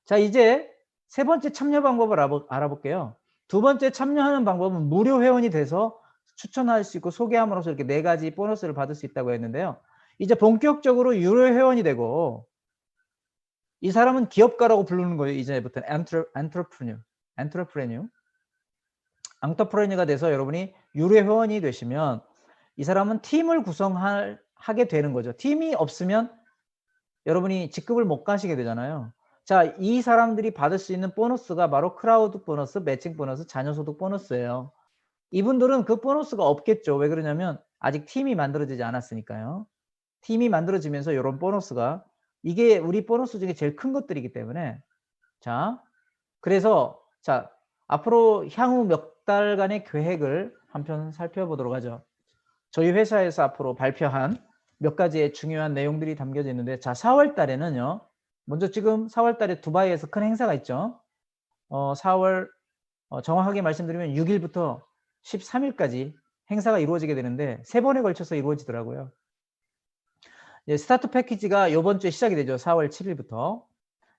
자, 이제 세 번째 참여 방법을 알아볼게요. 두 번째 참여하는 방법은 무료 회원이 돼서 추천할 수 있고 소개함으로써 이렇게 4가지 보너스를 받을 수 있다고 했는데요. 이제 본격적으로 유료 회원이 되고 이 사람은 기업가라고 부르는 거예요. 이제부터 앙터프레뉴가 돼서 여러분이 유료 회원이 되시면 이 사람은 팀을 구성하게 되는 거죠. 팀이 없으면 여러분이 직급을 못 가시게 되잖아요. 자, 이 사람들이 받을 수 있는 보너스가 바로 크라우드 보너스, 매칭 보너스, 자녀소득 보너스예요. 이분들은 그 보너스가 없겠죠. 왜 그러냐면 아직 팀이 만들어지지 않았으니까요. 팀이 만들어지면서 이런 보너스가 이게 우리 보너스 중에 제일 큰 것들이기 때문에 자, 그래서 자, 앞으로 향후 몇 달간의 계획을 한편 살펴보도록 하죠. 저희 회사에서 앞으로 발표한 몇 가지의 중요한 내용들이 담겨져 있는데 자, 4월 달에는요. 먼저 지금 4월 달에 두바이에서 큰 행사가 있죠. 4월 정확하게 말씀드리면 6일부터 13일까지 행사가 이루어지게 되는데 3번에 걸쳐서 이루어지더라고요. 스타트 패키지가 이번 주에 시작이 되죠. 4월 7일부터.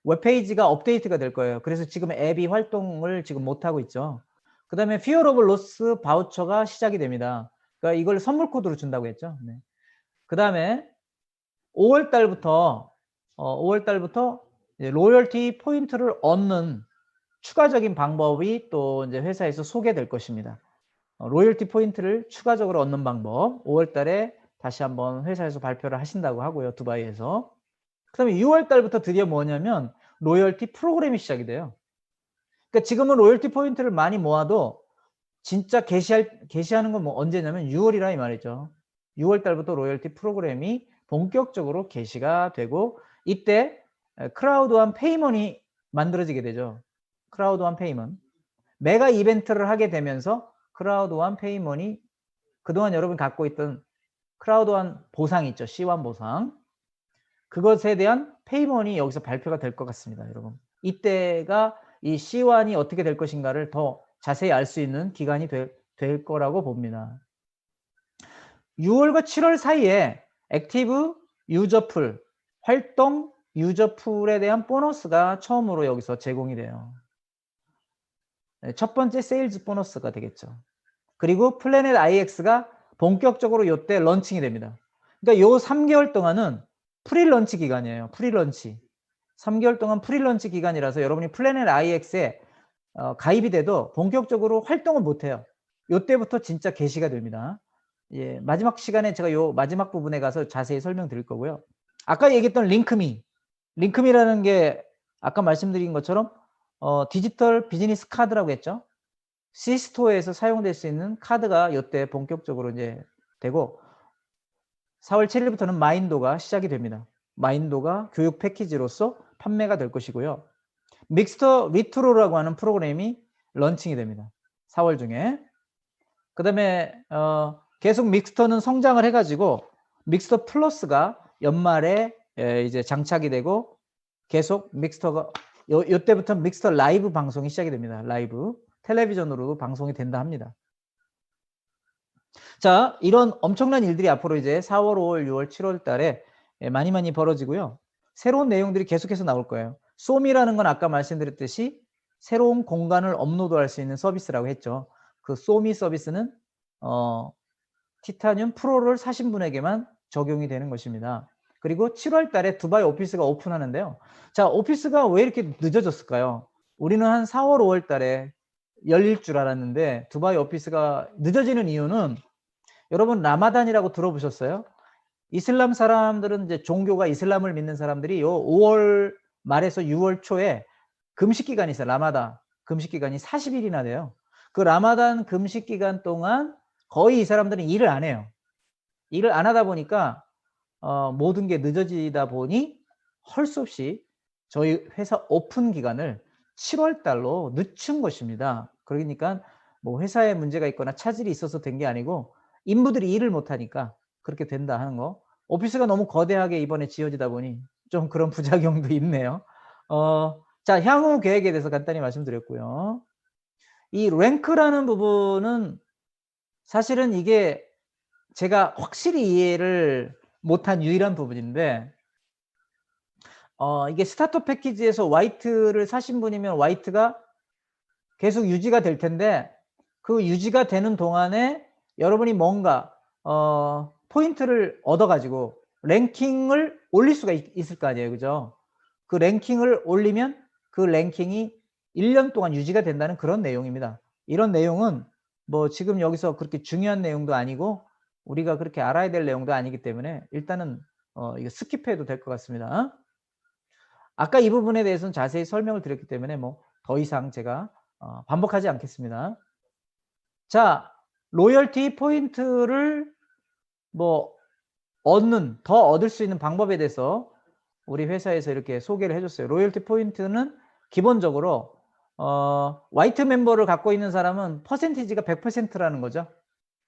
웹페이지가 업데이트가 될 거예요. 그래서 지금 앱이 활동을 지금 못하고 있죠. 그 다음에 Fear of Loss 바우처가 시작이 됩니다. 그러니까 이걸 선물 코드로 준다고 했죠. 네. 그 다음에 5월 달부터 로열티 포인트를 얻는 추가적인 방법이 또 이제 회사에서 소개될 것입니다. 로열티 포인트를 추가적으로 얻는 방법 5월 달에 다시 한번 회사에서 발표를 하신다고 하고요. 두바이에서. 그 다음에 6월 달부터 드디어 뭐냐면 로열티 프로그램이 시작이 돼요. 그러니까 지금은 로열티 포인트를 많이 모아도 진짜 게시하는 건 뭐 언제냐면 6월이라 이 말이죠. 6월 달부터 로열티 프로그램이 본격적으로 게시가 되고 이때 크라우드한 페이먼이 만들어지게 되죠. 크라우드한 페이먼. 메가 이벤트를 하게 되면서 크라우드한 페이먼이 그동안 여러분 갖고 있던 크라우드한 보상이 있죠. C1 보상. 그것에 대한 페이먼이 여기서 발표가 될 것 같습니다. 여러분. 이때가 이 C1이 어떻게 될 것인가를 더 자세히 알 수 있는 기간이 될 거라고 봅니다. 6월과 7월 사이에 액티브 유저풀, 활동 유저풀에 대한 보너스가 처음으로 여기서 제공이 돼요. 첫 번째 세일즈 보너스가 되겠죠. 그리고 플래닛 IX가 본격적으로 이때 런칭이 됩니다. 그러니까 요 3개월 동안은 프리런치 기간이에요. 프리런치. 3개월 동안 프리런치 기간이라서 여러분이 플래닛 IX에 가입이 돼도 본격적으로 활동을 못해요. 이때부터 진짜 게시가 됩니다. 예, 마지막 시간에 제가 요 마지막 부분에 가서 자세히 설명드릴 거고요. 아까 얘기했던 링크미라는 게 아까 말씀드린 것처럼 디지털 비즈니스 카드라고 했죠. C스토어에서 사용될 수 있는 카드가 이때 본격적으로 이제 되고 4월 7일부터는 마인도가 시작이 됩니다. 마인도가 교육 패키지로서 판매가 될 것이고요. 믹스터 리트로라고 하는 프로그램이 런칭이 됩니다. 4월 중에. 그 다음에 계속 믹스터는 성장을 해가지고 믹스터 플러스가 연말에 이제 장착이 되고 계속 믹스터가 요때부터 믹스터 라이브 방송이 시작이 됩니다. 라이브 텔레비전으로도 방송이 된다 합니다. 자, 이런 엄청난 일들이 앞으로 이제 4월, 5월, 6월, 7월 달에 많이 벌어지고요. 새로운 내용들이 계속해서 나올 거예요. 솜이라는 건 아까 말씀드렸듯이 새로운 공간을 업로드할 수 있는 서비스라고 했죠. 그 솜이 서비스는 티타늄 프로를 사신 분에게만 적용이 되는 것입니다. 그리고 7월 달에 두바이 오피스가 오픈하는데요. 자, 오피스가 왜 이렇게 늦어졌을까요? 우리는 한 4월, 5월 달에 열릴 줄 알았는데 두바이 오피스가 늦어지는 이유는 여러분 라마단이라고 들어보셨어요? 이슬람 사람들은 이제 종교가 이슬람을 믿는 사람들이 요 5월 말에서 6월 초에 금식 기간이 있어요. 라마단 금식 기간이 40일이나 돼요. 그 라마단 금식 기간 동안 거의 이 사람들은 일을 안 해요. 일을 안 하다 보니까 모든 게 늦어지다 보니 할 수 없이 저희 회사 오픈 기간을 7월 달로 늦춘 것입니다. 그러니까 뭐 회사에 문제가 있거나 차질이 있어서 된 게 아니고 인부들이 일을 못 하니까 그렇게 된다 하는 거. 오피스가 너무 거대하게 이번에 지어지다 보니 좀 그런 부작용도 있네요. 자, 향후 계획에 대해서 간단히 말씀드렸고요. 이 랭크라는 부분은 사실은 이게 제가 확실히 이해를 못한 유일한 부분인데 이게 스타터 패키지에서 화이트를 사신 분이면 화이트가 계속 유지가 될 텐데 그 유지가 되는 동안에 여러분이 뭔가 포인트를 얻어 가지고 랭킹을 올릴 수가 있을 거 아니에요. 그죠? 그 랭킹을 올리면 그 랭킹이 1년 동안 유지가 된다는 그런 내용입니다. 이런 내용은 뭐 지금 여기서 그렇게 중요한 내용도 아니고 우리가 그렇게 알아야 될 내용도 아니기 때문에 일단은 이거 스킵해도 될 것 같습니다. 아까 이 부분에 대해서는 자세히 설명을 드렸기 때문에 뭐 더 이상 제가 반복하지 않겠습니다. 자, 로열티 포인트를 뭐 더 얻을 수 있는 방법에 대해서 우리 회사에서 이렇게 소개를 해줬어요. 로열티 포인트는 기본적으로 화이트 멤버를 갖고 있는 사람은 퍼센티지가 100%라는 거죠.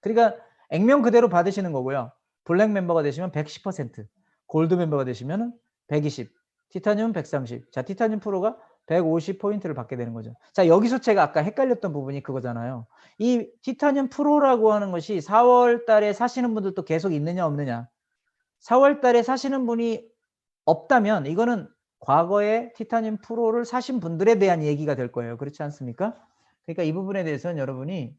그러니까 액면 그대로 받으시는 거고요. 블랙 멤버가 되시면 110%, 골드 멤버가 되시면 120, 티타늄 130. 자, 티타늄 프로가 150포인트를 받게 되는 거죠. 자, 여기서 제가 아까 헷갈렸던 부분이 그거잖아요. 이 티타늄 프로라고 하는 것이 4월 달에 사시는 분들도 계속 있느냐 없느냐. 4월 달에 사시는 분이 없다면 이거는 과거에 티타늄 프로를 사신 분들에 대한 얘기가 될 거예요. 그렇지 않습니까? 그러니까 이 부분에 대해서는 여러분이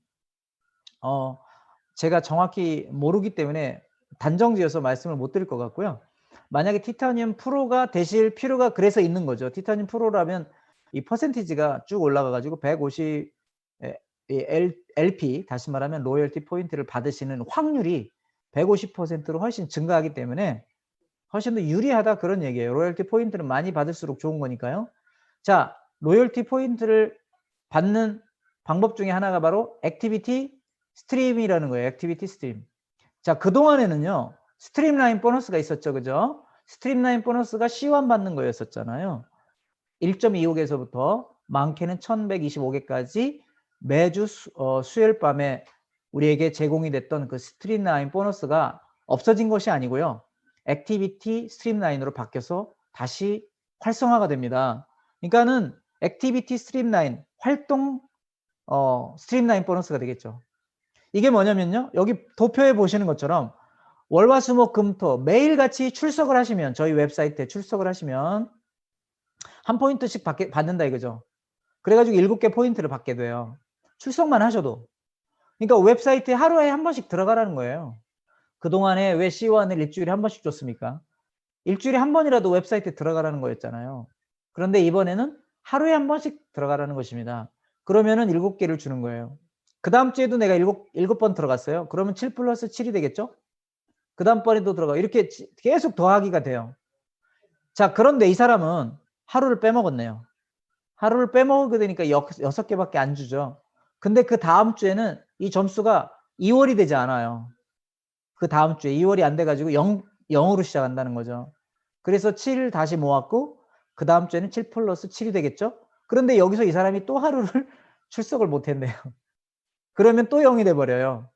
제가 정확히 모르기 때문에 단정지어서 말씀을 못 드릴 것 같고요. 만약에 티타늄 프로가 되실 필요가 그래서 있는 거죠. 티타늄 프로라면 이 퍼센티지가 쭉 올라가 가지고 150 LP 다시 말하면 로열티 포인트를 받으시는 확률이 150%로 훨씬 증가하기 때문에 훨씬 더 유리하다 그런 얘기예요. 로열티 포인트는 많이 받을수록 좋은 거니까요. 자, 로열티 포인트를 받는 방법 중에 하나가 바로 액티비티 스트림이라는 거예요. 액티비티 스트림. 자, 그동안에는요. 스트림라인 보너스가 있었죠. 그죠? 스트림라인 보너스가 C1 받는 거였었잖아요. 1.25개에서부터 많게는 1125개까지 매주 수요일 밤에 우리에게 제공이 됐던 그 스트림라인 보너스가 없어진 것이 아니고요. 액티비티 스트림라인으로 바뀌어서 다시 활성화가 됩니다. 그러니까는 액티비티 스트림라인, 활동 스트림라인 보너스가 되겠죠. 이게 뭐냐면요. 여기 도표에 보시는 것처럼 월화수목금토 매일같이 출석을 하시면 저희 웹사이트에 출석을 하시면 한 포인트씩 받는다 이거죠. 그래가지고 7개 포인트를 받게 돼요. 출석만 하셔도. 그러니까 웹사이트에 하루에 한 번씩 들어가라는 거예요. 그동안에 왜 C1을 일주일에 한 번씩 줬습니까? 일주일에 한 번이라도 웹사이트에 들어가라는 거였잖아요. 그런데 이번에는 하루에 한 번씩 들어가라는 것입니다. 그러면은 7개를 주는 거예요. 그 다음 주에도 내가 7번 들어갔어요. 그러면 7 플러스 7이 되겠죠? 그 다음번에도 들어가. 이렇게 계속 더하기가 돼요. 자, 그런데 이 사람은 하루를 빼먹었네요. 하루를 빼먹게 되니까 6개밖에 안 주죠. 근데 그 다음 주에는 이 점수가 2월이 되지 않아요. 그 다음 주에 2월이 안 돼가지고 0으로 시작한다는 거죠. 그래서 7 다시 모았고 그 다음 주에는 7 플러스 7이 되겠죠. 그런데 여기서 이 사람이 또 하루를 출석을 못 했네요. 그러면 또 0이 돼버려요.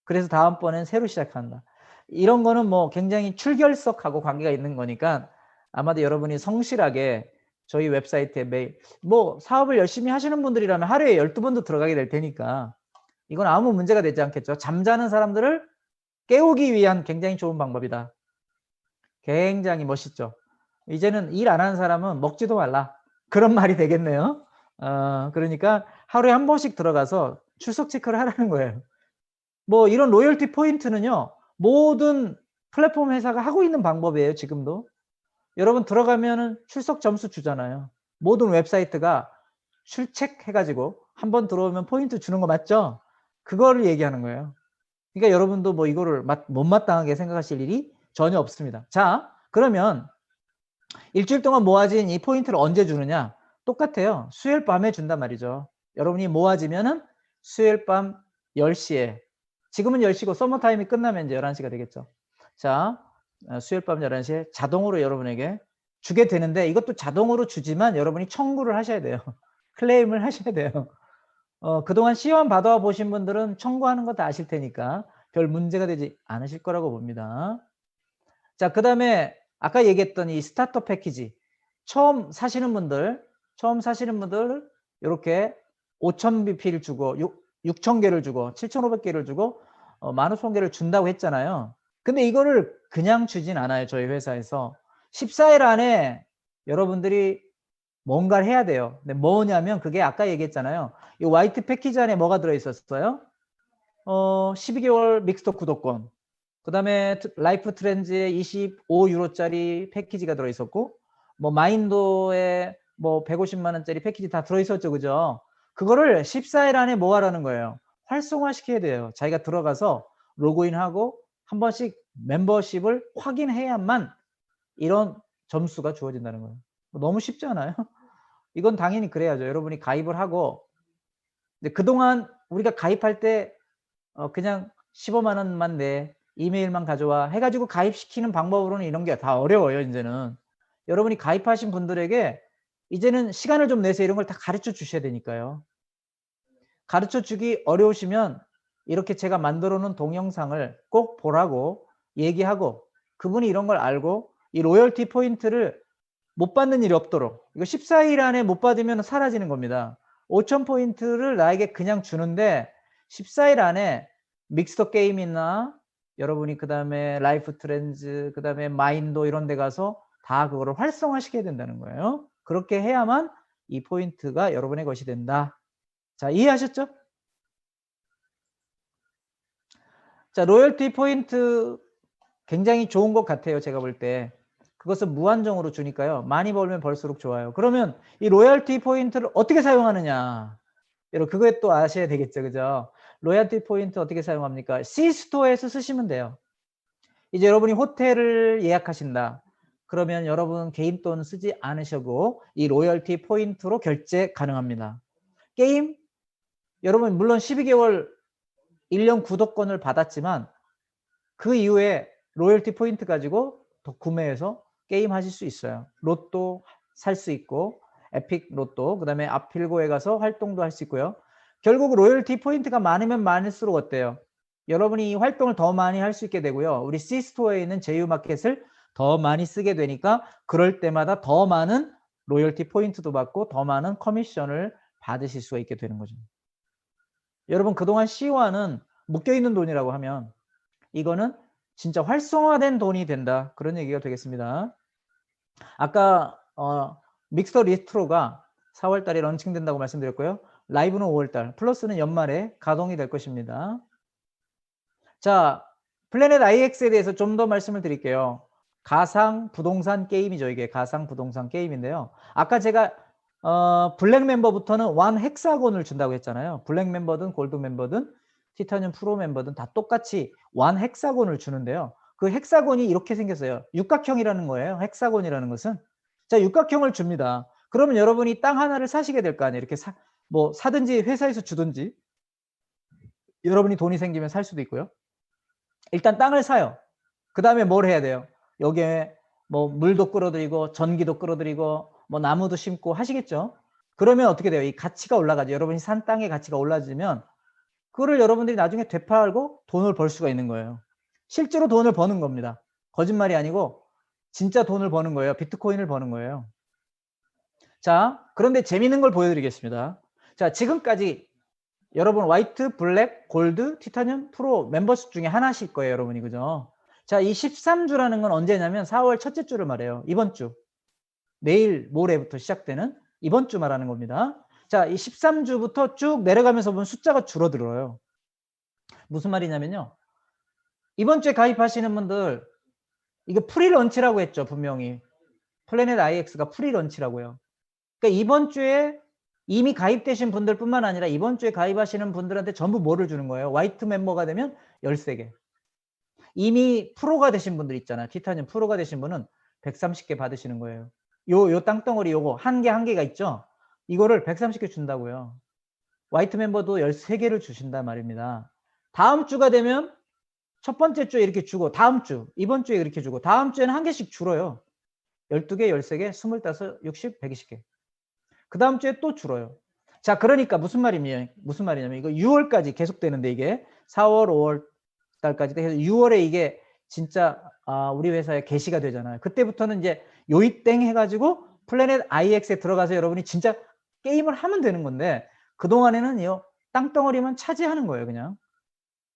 그래서 다음번엔 새로 시작한다. 이런 거는 뭐 굉장히 출결석하고 관계가 있는 거니까 아마도 여러분이 성실하게 저희 웹사이트에 매일 뭐 사업을 열심히 하시는 분들이라면 하루에 12번도 들어가게 될 테니까 이건 아무 문제가 되지 않겠죠. 잠자는 사람들을 깨우기 위한 굉장히 좋은 방법이다. 굉장히 멋있죠. 이제는 일 안 하는 사람은 먹지도 말라. 그런 말이 되겠네요. 그러니까 하루에 한 번씩 들어가서 출석 체크를 하라는 거예요. 뭐 이런 로열티 포인트는요. 모든 플랫폼 회사가 하고 있는 방법이에요. 지금도. 여러분 들어가면은 출석 점수 주잖아요. 모든 웹사이트가 출첵해가지고 한번 들어오면 포인트 주는 거 맞죠? 그거를 얘기하는 거예요. 그러니까 여러분도 뭐 이거를 못마땅하게 생각하실 일이 전혀 없습니다. 자, 그러면 일주일 동안 모아진 이 포인트를 언제 주느냐? 똑같아요. 수요일 밤에 준단 말이죠. 여러분이 모아지면은 수요일 밤 10시에, 지금은 10시고 서머타임이 끝나면 이제 11시가 되겠죠. 자, 수요일 밤 11시에 자동으로 여러분에게 주게 되는데, 이것도 자동으로 주지만 여러분이 청구를 하셔야 돼요. 클레임을 하셔야 돼요. 그동안 시험 받아와 보신 분들은 청구하는 거 다 아실 테니까 별 문제가 되지 않으실 거라고 봅니다. 자, 그 다음에 아까 얘기했던 이 스타터 패키지, 처음 사시는 분들 이렇게 5,000bp를 주고 6,000개를 주고 7,500개를 주고 15,000개를 준다고 했잖아요. 근데 이거를 그냥 주진 않아요. 저희 회사에서 14일 안에 여러분들이 뭔가를 해야 돼요. 근데 뭐냐면 그게 아까 얘기했잖아요. 이 화이트 패키지 안에 뭐가 들어있었어요? 12개월 믹스톡 구독권, 그 다음에 라이프 트렌즈에 25유로짜리 패키지가 들어있었고, 뭐 마인도에 뭐 150만 원짜리 패키지 다 들어있었죠. 그죠? 그거를 14일 안에 뭐 하라는 거예요? 활성화 시켜야 돼요. 자기가 들어가서 로그인하고 한 번씩 멤버십을 확인해야만 이런 점수가 주어진다는 거예요. 너무 쉽지 않아요? 이건 당연히 그래야죠. 여러분이 가입을 하고, 근데 그동안 우리가 가입할 때 그냥 15만 원만 내, 이메일만 가져와 해가지고 가입시키는 방법으로는 이런 게 다 어려워요. 이제는 여러분이 가입하신 분들에게 이제는 시간을 좀 내서 이런 걸 다 가르쳐 주셔야 되니까요. 가르쳐 주기 어려우시면 이렇게 제가 만들어 놓은 동영상을 꼭 보라고 얘기하고, 그분이 이런 걸 알고 이 로열티 포인트를 못 받는 일이 없도록, 이거 14일 안에 못 받으면 사라지는 겁니다. 5,000포인트를 나에게 그냥 주는데 14일 안에 믹스터 게임이나 여러분이 그 다음에 라이프 트렌즈, 그 다음에 마인도 이런 데 가서 다 그거를 활성화시켜야 된다는 거예요. 그렇게 해야만 이 포인트가 여러분의 것이 된다. 자, 이해하셨죠? 자, 로열티 포인트 굉장히 좋은 것 같아요. 제가 볼 때. 그것은 무한정으로 주니까요. 많이 벌면 벌수록 좋아요. 그러면 이 로열티 포인트를 어떻게 사용하느냐? 여러분 그거에 또 아셔야 되겠죠. 그죠? 로열티 포인트 어떻게 사용합니까? C스토어에서 쓰시면 돼요. 이제 여러분이 호텔을 예약하신다. 그러면 여러분 개인 돈 쓰지 않으셔도 이 로열티 포인트로 결제 가능합니다. 게임, 여러분 물론 12개월 1년 구독권을 받았지만 그 이후에 로열티 포인트 가지고 더 구매해서 게임 하실 수 있어요. 로또 살 수 있고, 에픽 로또, 그 다음에 아필고에 가서 활동도 할 수 있고요. 결국 로열티 포인트가 많으면 많을수록 어때요? 여러분이 이 활동을 더 많이 할 수 있게 되고요. 우리 C스토어에 있는 제휴마켓을 더 많이 쓰게 되니까 그럴 때마다 더 많은 로열티 포인트도 받고 더 많은 커미션을 받으실 수가 있게 되는 거죠. 여러분 그동안 C1은 묶여있는 돈이라고 하면 이거는 진짜 활성화된 돈이 된다. 그런 얘기가 되겠습니다. 아까 믹스터 리스트로가 4월 달에 런칭된다고 말씀드렸고요. 라이브는 5월 달, 플러스는 연말에 가동이 될 것입니다. 자, 플래닛 IX에 대해서 좀 더 말씀을 드릴게요. 가상 부동산 게임이죠. 이게 가상 부동산 게임인데요. 아까 제가 블랙 멤버부터는 완 헥사곤을 준다고 했잖아요. 블랙 멤버든 골드 멤버든 티타늄 프로 멤버든 다 똑같이 완 헥사곤을 주는데요. 그 헥사곤이 이렇게 생겼어요. 육각형이라는 거예요. 헥사곤이라는 것은. 자, 육각형을 줍니다. 그러면 여러분이 땅 하나를 사시게 될 거 아니에요. 이렇게 뭐 사든지 회사에서 주든지, 여러분이 돈이 생기면 살 수도 있고요. 일단 땅을 사요. 그 다음에 뭘 해야 돼요? 여기에 뭐 물도 끌어들이고 전기도 끌어들이고 뭐 나무도 심고 하시겠죠? 그러면 어떻게 돼요? 이 가치가 올라가죠. 여러분이 산 땅의 가치가 올라지면 그거를 여러분들이 나중에 되팔고 돈을 벌 수가 있는 거예요. 실제로 돈을 버는 겁니다. 거짓말이 아니고 진짜 돈을 버는 거예요. 비트코인을 버는 거예요. 자, 그런데 재밌는 걸 보여드리겠습니다. 자, 지금까지 여러분 화이트, 블랙, 골드, 티타늄, 프로 멤버십 중에 하나실 거예요. 여러분이. 그죠? 자, 이 13주라는 건 언제냐면 4월 첫째 주를 말해요. 이번 주. 내일 모레부터 시작되는 이번 주 말하는 겁니다. 자, 이 13주부터 쭉 내려가면서 보면 숫자가 줄어들어요. 무슨 말이냐면요. 이번 주에 가입하시는 분들, 이거 프리런치라고 했죠. 분명히. 플래닛 IX가 프리런치라고요. 그러니까 이번 주에 이미 가입되신 분들뿐만 아니라 이번 주에 가입하시는 분들한테 전부 뭐를 주는 거예요? 화이트 멤버가 되면 13개. 이미 프로가 되신 분들 있잖아요. 티타늄 프로가 되신 분은 130개 받으시는 거예요. 요 땅덩어리 요거 한 개가 있죠? 이거를 130개 준다고요. 화이트 멤버도 13개를 주신단 말입니다. 다음 주가 되면 첫 번째 주에 이렇게 주고 다음 주, 이번 주에 이렇게 주고 다음 주에는 한 개씩 줄어요. 12개, 13개, 25, 60, 120개. 그 다음 주에 또 줄어요. 자, 그러니까 무슨 말이냐면 이거 6월까지 계속되는데 이게 4월, 5월 달까지 해서 6월에 이게 진짜 우리 회사에 게시가 되잖아요. 그때부터는 이제 요입땡 해가지고 플래닛 IX에 들어가서 여러분이 진짜 게임을 하면 되는 건데 그동안에는 이 땅덩어리만 차지하는 거예요, 그냥.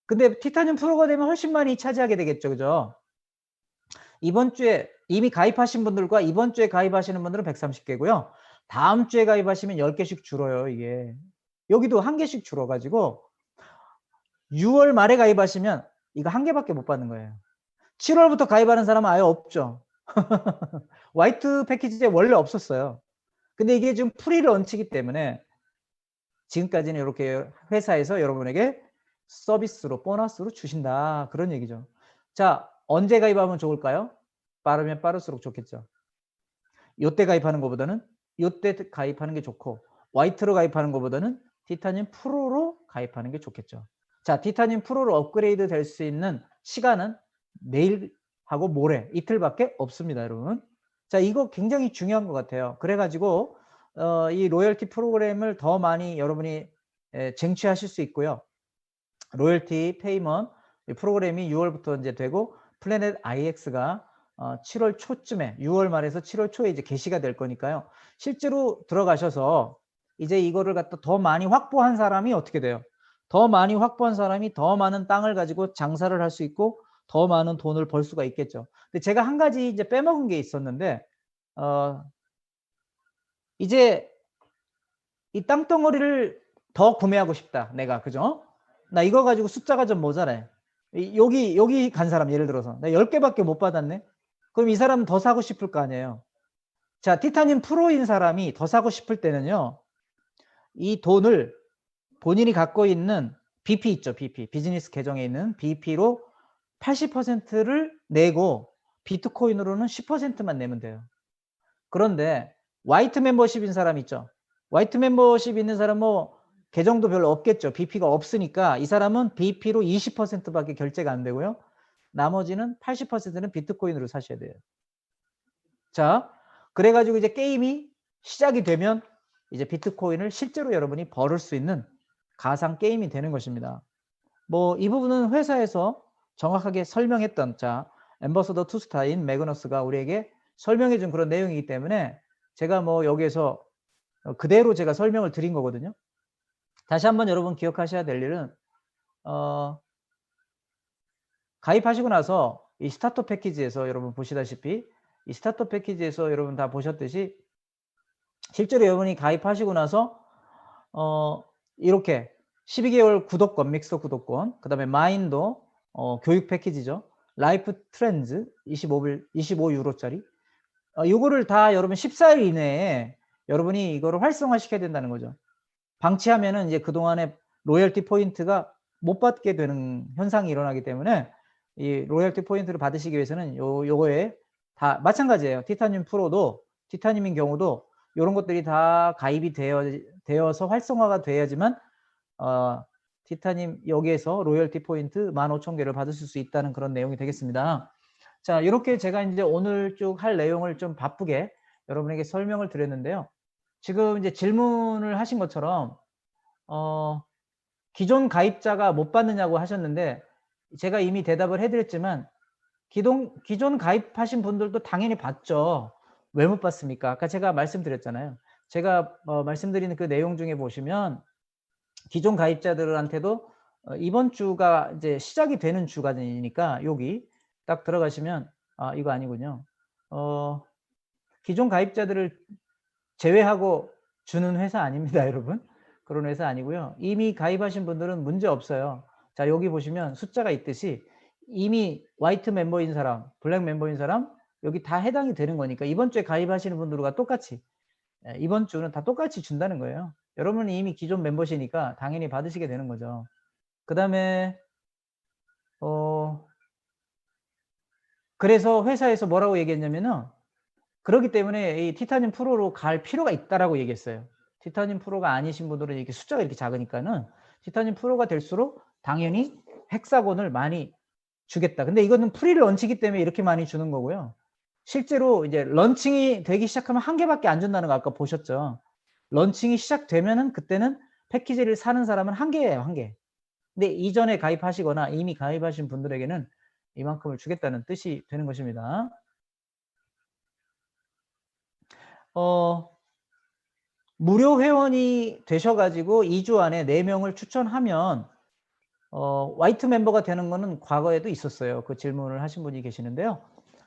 근데 티타늄 프로가 되면 훨씬 많이 차지하게 되겠죠, 그죠? 이번 주에 이미 가입하신 분들과 이번 주에 가입하시는 분들은 130개고요. 다음 주에 가입하시면 10개씩 줄어요, 이게. 여기도 한 개씩 줄어가지고 6월 말에 가입하시면 이거 한 개밖에 못 받는 거예요. 7월부터 가입하는 사람은 아예 없죠. 화이트 패키지에 원래 없었어요. 근데 이게 지금 프리런치기 때문에 지금까지는 이렇게 회사에서 여러분에게 서비스로 보너스로 주신다 그런 얘기죠. 자, 언제 가입하면 좋을까요? 빠르면 빠를수록 좋겠죠. 요때 가입하는 것보다는 요때 가입하는 게 좋고 화이트로 가입하는 것보다는 티타늄 프로로 가입하는 게 좋겠죠. 자, 티타늄 프로로 업그레이드 될 수 있는 시간은 내일하고 모레 이틀밖에 없습니다, 여러분. 자, 이거 굉장히 중요한 것 같아요. 그래가지고 이 로열티 프로그램을 더 많이 여러분이 쟁취하실 수 있고요. 로열티 페이먼 프로그램이 6월부터 이제 되고 플래닛 IX가 7월 초쯤에 6월 말에서 7월 초에 이제 개시가 될 거니까요. 실제로 들어가셔서 이제 이거를 갖다 더 많이 확보한 사람이 어떻게 돼요? 더 많이 확보한 사람이 더 많은 땅을 가지고 장사를 할 수 있고 더 많은 돈을 벌 수가 있겠죠. 근데 제가 한 가지 이제 빼먹은 게 있었는데 이제 이 땅덩어리를 더 구매하고 싶다. 내가 그죠? 나 이거 가지고 숫자가 좀 모자라요. 여기 간 사람 예를 들어서 나 10개밖에 못 받았네. 그럼 이 사람은 더 사고 싶을 거 아니에요. 자, 티타늄 프로인 사람이 더 사고 싶을 때는요. 이 돈을 본인이 갖고 있는 BP 있죠. BP. 비즈니스 계정에 있는 BP로 80%를 내고 비트코인으로는 10%만 내면 돼요. 그런데 화이트 멤버십인 사람 있죠. 화이트 멤버십 있는 사람 뭐 계정도 별로 없겠죠. BP가 없으니까 이 사람은 BP로 20%밖에 결제가 안 되고요. 나머지는 80%는 비트코인으로 사셔야 돼요. 자, 그래가지고 이제 게임이 시작이 되면 이제 비트코인을 실제로 여러분이 벌을 수 있는 가상 게임이 되는 것입니다. 뭐 이 부분은 회사에서 정확하게 설명했던 자 앰버서더 투스타인 매그너스가 우리에게 설명해 준 그런 내용이기 때문에 제가 뭐 여기에서 그대로 제가 설명을 드린 거거든요. 다시 한번 여러분 기억하셔야 될 일은 가입하시고 나서 이 스타터 패키지에서 여러분 보시다시피 이 스타터 패키지에서 여러분 다 보셨듯이 실제로 여러분이 가입하시고 나서 이렇게 12개월 구독권, 믹서 구독권, 그 다음에 마인도 교육 패키지죠. 라이프 트렌즈 25유로짜리 요거를 다 여러분 14일 이내에 여러분이 이거를 활성화시켜야 된다는 거죠. 방치하면은 이제 그동안에 로열티 포인트가 못 받게 되는 현상이 일어나기 때문에 이 로열티 포인트를 받으시기 위해서는 요거에 다 마찬가지예요. 티타늄 프로도 티타늄인 경우도 이런 것들이 다 가입이 되어서 활성화가 돼야지만 티타늄 여기에서 로열티 포인트 15,000개를 받으실 수 있다는 그런 내용이 되겠습니다. 자, 이렇게 제가 이제 오늘 쭉 할 내용을 좀 바쁘게 여러분에게 설명을 드렸는데요. 지금 이제 질문을 하신 것처럼 기존 가입자가 못 받느냐고 하셨는데 제가 이미 대답을 해드렸지만 기존 가입하신 분들도 당연히 받죠. 왜 못 받습니까? 아까 제가 말씀드렸잖아요. 제가 말씀드리는 그 내용 중에 보시면 기존 가입자들한테도 이번 주가 이제 시작이 되는 주간이니까 여기 딱 들어가시면 이거 아니군요. 기존 가입자들을 제외하고 주는 회사 아닙니다, 여러분. 그런 회사 아니고요. 이미 가입하신 분들은 문제 없어요. 자, 여기 보시면 숫자가 있듯이 이미 화이트 멤버인 사람, 블랙 멤버인 사람 여기 다 해당이 되는 거니까 이번 주에 가입하시는 분들과 똑같이 이번 주는 다 똑같이 준다는 거예요. 여러분이 이미 기존 멤버시니까 당연히 받으시게 되는 거죠. 그 다음에 그래서 회사에서 뭐라고 얘기했냐면은 그렇기 때문에 이 티타늄 프로로 갈 필요가 있다라고 얘기했어요. 티타늄 프로가 아니신 분들은 이렇게 숫자가 이렇게 작으니까는 티타늄 프로가 될수록 당연히 헥사곤을 많이 주겠다. 근데 이거는 프리 런치이기 때문에 이렇게 많이 주는 거고요. 실제로 이제 런칭이 되기 시작하면 한 개밖에 안 준다는 거 아까 보셨죠. 런칭이 시작되면은 그때는 패키지를 사는 사람은 한 개예요, 한 개. 근데 이전에 가입하시거나 이미 가입하신 분들에게는 이만큼을 주겠다는 뜻이 되는 것입니다. 무료 회원이 되셔 가지고 2주 안에 4명을 추천하면 화이트 멤버가 되는 거는 과거에도 있었어요. 그 질문을 하신 분이 계시는데요.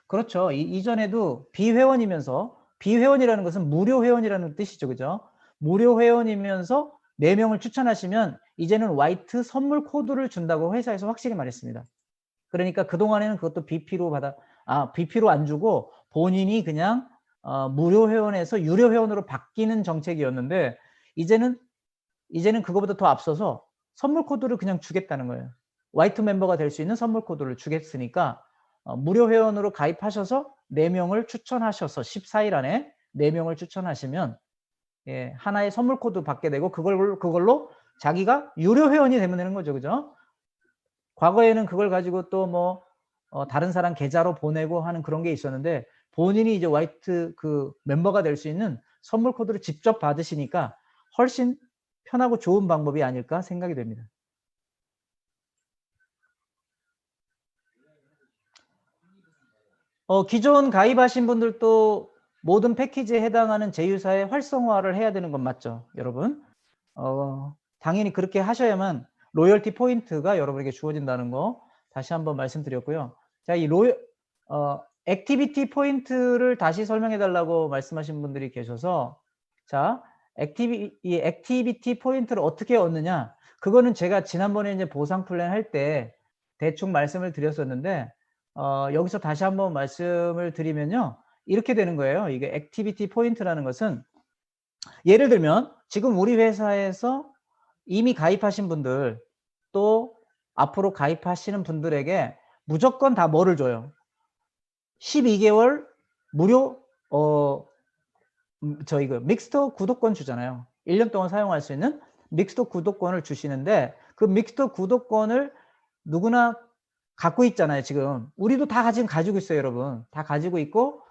그렇죠. 이전에도 비회원이면서, 비회원이라는 것은 무료 회원이라는 뜻이죠. 그죠? 무료 회원이면서 4명을 추천하시면 이제는 화이트 선물 코드를 준다고 회사에서 확실히 말했습니다. 그러니까 그동안에는 그것도 BP로 안 주고 본인이 그냥 무료 회원에서 유료 회원으로 바뀌는 정책이었는데 이제는 그거보다 더 앞서서 선물 코드를 그냥 주겠다는 거예요. 화이트 멤버가 될 수 있는 선물 코드를 주겠으니까 무료 회원으로 가입하셔서 4명을 추천하셔서 14일 안에 4명을 추천하시면 예, 하나의 선물 코드 받게 되고 그걸로 자기가 유료 회원이 되는 거죠. 그죠? 과거에는 그걸 가지고 또 뭐 다른 사람 계좌로 보내고 하는 그런 게 있었는데 본인이 이제 화이트 그 멤버가 될 수 있는 선물 코드를 직접 받으시니까 훨씬 편하고 좋은 방법이 아닐까 생각이 됩니다. 기존 가입하신 분들도 모든 패키지에 해당하는 제휴사의 활성화를 해야 되는 건 맞죠, 여러분? 당연히 그렇게 하셔야만 로열티 포인트가 여러분에게 주어진다는 거 다시 한번 말씀드렸고요. 자, 이 액티비티 포인트를 다시 설명해 달라고 말씀하신 분들이 계셔서 자, 이 액티비티 포인트를 어떻게 얻느냐? 그거는 제가 지난번에 이제 보상 플랜 할 때 대충 말씀을 드렸었는데 여기서 다시 한번 말씀을 드리면요. 이렇게 되는 거예요. 이게 액티비티 포인트라는 것은 예를 들면 지금 우리 회사에서 이미 가입하신 분들 또 앞으로 가입하시는 분들에게 무조건 다 뭐를 줘요? 12개월 무료 저희 그 믹스터 구독권 주잖아요. 1년 동안 사용할 수 있는 믹스터 구독권을 주시는데 그 믹스터 구독권을 누구나 갖고 있잖아요. 지금 우리도 다 지금 가지고 있어요. 여러분 다 가지고 있고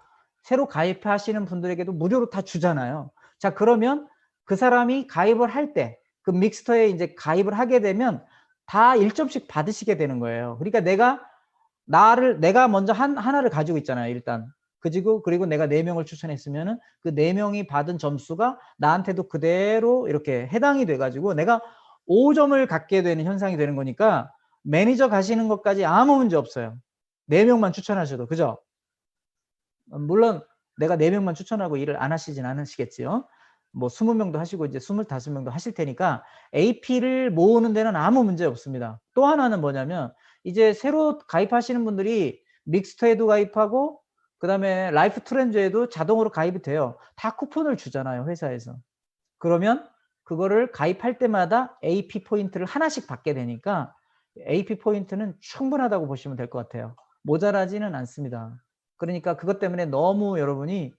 새로 가입하시는 분들에게도 무료로 다 주잖아요. 자, 그러면 그 사람이 가입을 할 때 그 믹스터에 이제 가입을 하게 되면 다 1점씩 받으시게 되는 거예요. 그러니까 내가 먼저 하나를 가지고 있잖아요. 일단 그리고 내가 4명을 추천했으면은 그 4명이 받은 점수가 나한테도 그대로 이렇게 해당이 돼 가지고 내가 5점을 갖게 되는 현상이 되는 거니까 매니저 가시는 것까지 아무 문제 없어요. 4명만 추천하셔도. 그죠? 물론 내가 4명만 추천하고 일을 안 하시진 않으시겠지요. 뭐 20명도 하시고 이제 25명도 하실 테니까 AP를 모으는 데는 아무 문제 없습니다. 또 하나는 뭐냐면 이제 새로 가입하시는 분들이 믹스터에도 가입하고 그다음에 라이프 트렌즈에도 자동으로 가입이 돼요. 다 쿠폰을 주잖아요, 회사에서. 그러면 그거를 가입할 때마다 AP 포인트를 하나씩 받게 되니까 AP 포인트는 충분하다고 보시면 될 것 같아요. 모자라지는 않습니다. 그러니까 그것 때문에 너무 여러분이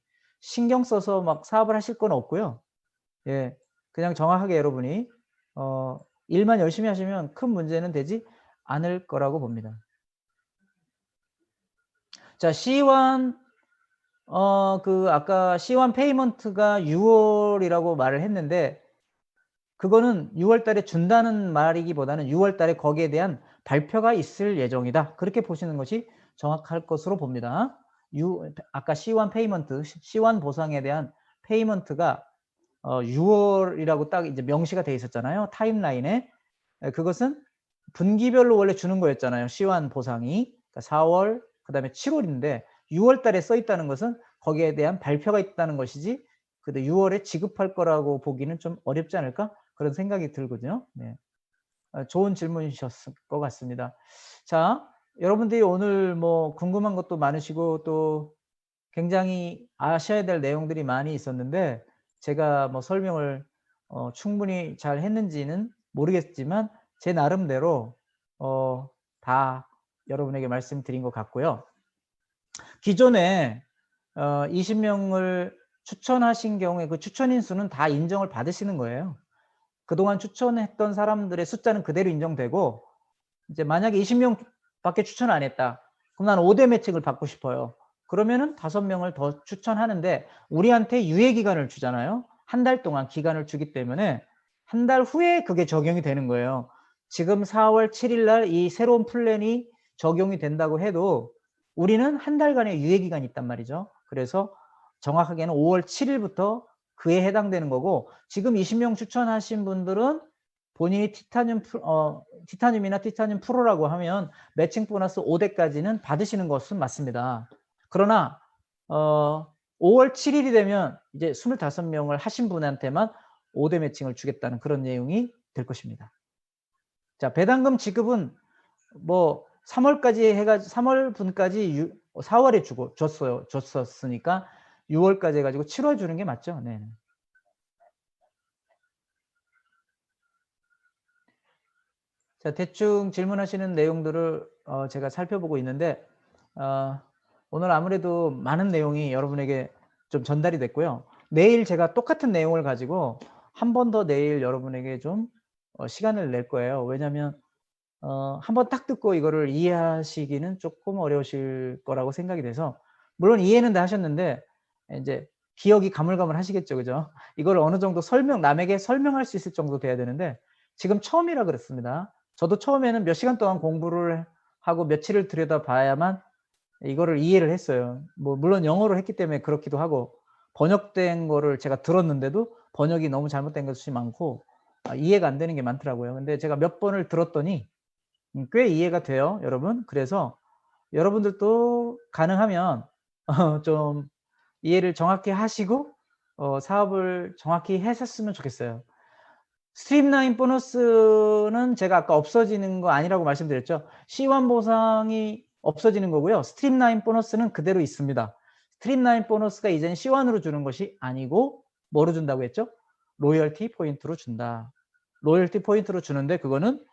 신경 써서 막 사업을 하실 건 없고요. 예, 그냥 정확하게 여러분이 일만 열심히 하시면 큰 문제는 되지 않을 거라고 봅니다. 자, C1 아까 C1 페이먼트가 6월이라고 말을 했는데 그거는 6월 달에 준다는 말이기보다는 6월 달에 거기에 대한 발표가 있을 예정이다. 그렇게 보시는 것이 정확할 것으로 봅니다. 아까 C1 페이먼트, C1 보상에 대한 페이먼트가 6월이라고 딱 이제 명시가 돼 있었잖아요. 타임라인에. 그것은 분기별로 원래 주는 거였잖아요. C1 보상이. 그러니까 4월, 그다음에 7월인데 6월 달에 써 있다는 것은 거기에 대한 발표가 있다는 것이지 근데 6월에 지급할 거라고 보기는 좀 어렵지 않을까? 그런 생각이 들거든요. 네. 좋은 질문이셨을 것 같습니다. 자, 여러분들이 오늘 뭐 궁금한 것도 많으시고 또 굉장히 아셔야 될 내용들이 많이 있었는데 제가 뭐 설명을 충분히 잘 했는지는 모르겠지만 제 나름대로 다 여러분에게 말씀드린 것 같고요. 기존에 20명을 추천하신 경우에 그 추천 인수는 다 인정을 받으시는 거예요. 그동안 추천했던 사람들의 숫자는 그대로 인정되고, 이제 만약에 20명 밖에 추천 안 했다. 그럼 난 5대 매칭을 받고 싶어요. 그러면은 5명을 더 추천하는데 우리한테 유예 기간을 주잖아요. 한 달 동안 기간을 주기 때문에 한 달 후에 그게 적용이 되는 거예요. 지금 4월 7일 날 이 새로운 플랜이 적용이 된다고 해도 우리는 한 달간의 유예 기간이 있단 말이죠. 그래서 정확하게는 5월 7일부터 그에 해당되는 거고, 지금 20명 추천하신 분들은 본인이 티타늄이나 티타늄 프로라고 하면 매칭 보너스 5대까지는 받으시는 것은 맞습니다. 그러나 5월 7일이 되면 이제 25명을 하신 분한테만 5대 매칭을 주겠다는 그런 내용이 될 것입니다. 자, 배당금 지급은 뭐 3월까지 해가지고 3월 분까지 4월에 줬었으니까 6월까지 해가지고 7월 주는 게 맞죠? 네. 자, 대충 질문하시는 내용들을 제가 살펴보고 있는데 오늘 아무래도 많은 내용이 여러분에게 좀 전달이 됐고요. 내일 제가 똑같은 내용을 가지고 한 번 더 내일 여러분에게 좀 시간을 낼 거예요. 왜냐하면 한 번 딱 듣고 이거를 이해하시기는 조금 어려우실 거라고 생각이 돼서, 물론 이해는 다 하셨는데 이제 기억이 가물가물하시겠죠, 그죠? 이걸 어느 정도 남에게 설명할 수 있을 정도 돼야 되는데 지금 처음이라 그렇습니다. 저도 처음에는 몇 시간 동안 공부를 하고 며칠을 들여다봐야만 이거를 이해를 했어요. 뭐 물론 영어로 했기 때문에 그렇기도 하고, 번역된 거를 제가 들었는데도 번역이 너무 잘못된 것이 많고 이해가 안 되는 게 많더라고요. 근데 제가 몇 번을 들었더니 꽤 이해가 돼요, 여러분. 그래서 여러분들도 가능하면 좀 이해를 정확히 하시고 사업을 정확히 하셨으면 좋겠어요. 스트림라인 보너스는 제가 아까 없어지는 거 아니라고 말씀드렸죠. C1 보상이 없어지는 거고요. 스트림라인 보너스는 그대로 있습니다. 스트림라인 보너스가 이제는 C1으로 주는 것이 아니고 뭐로 준다고 했죠? 로열티 포인트로 준다. 로열티 포인트로 주는데 그거는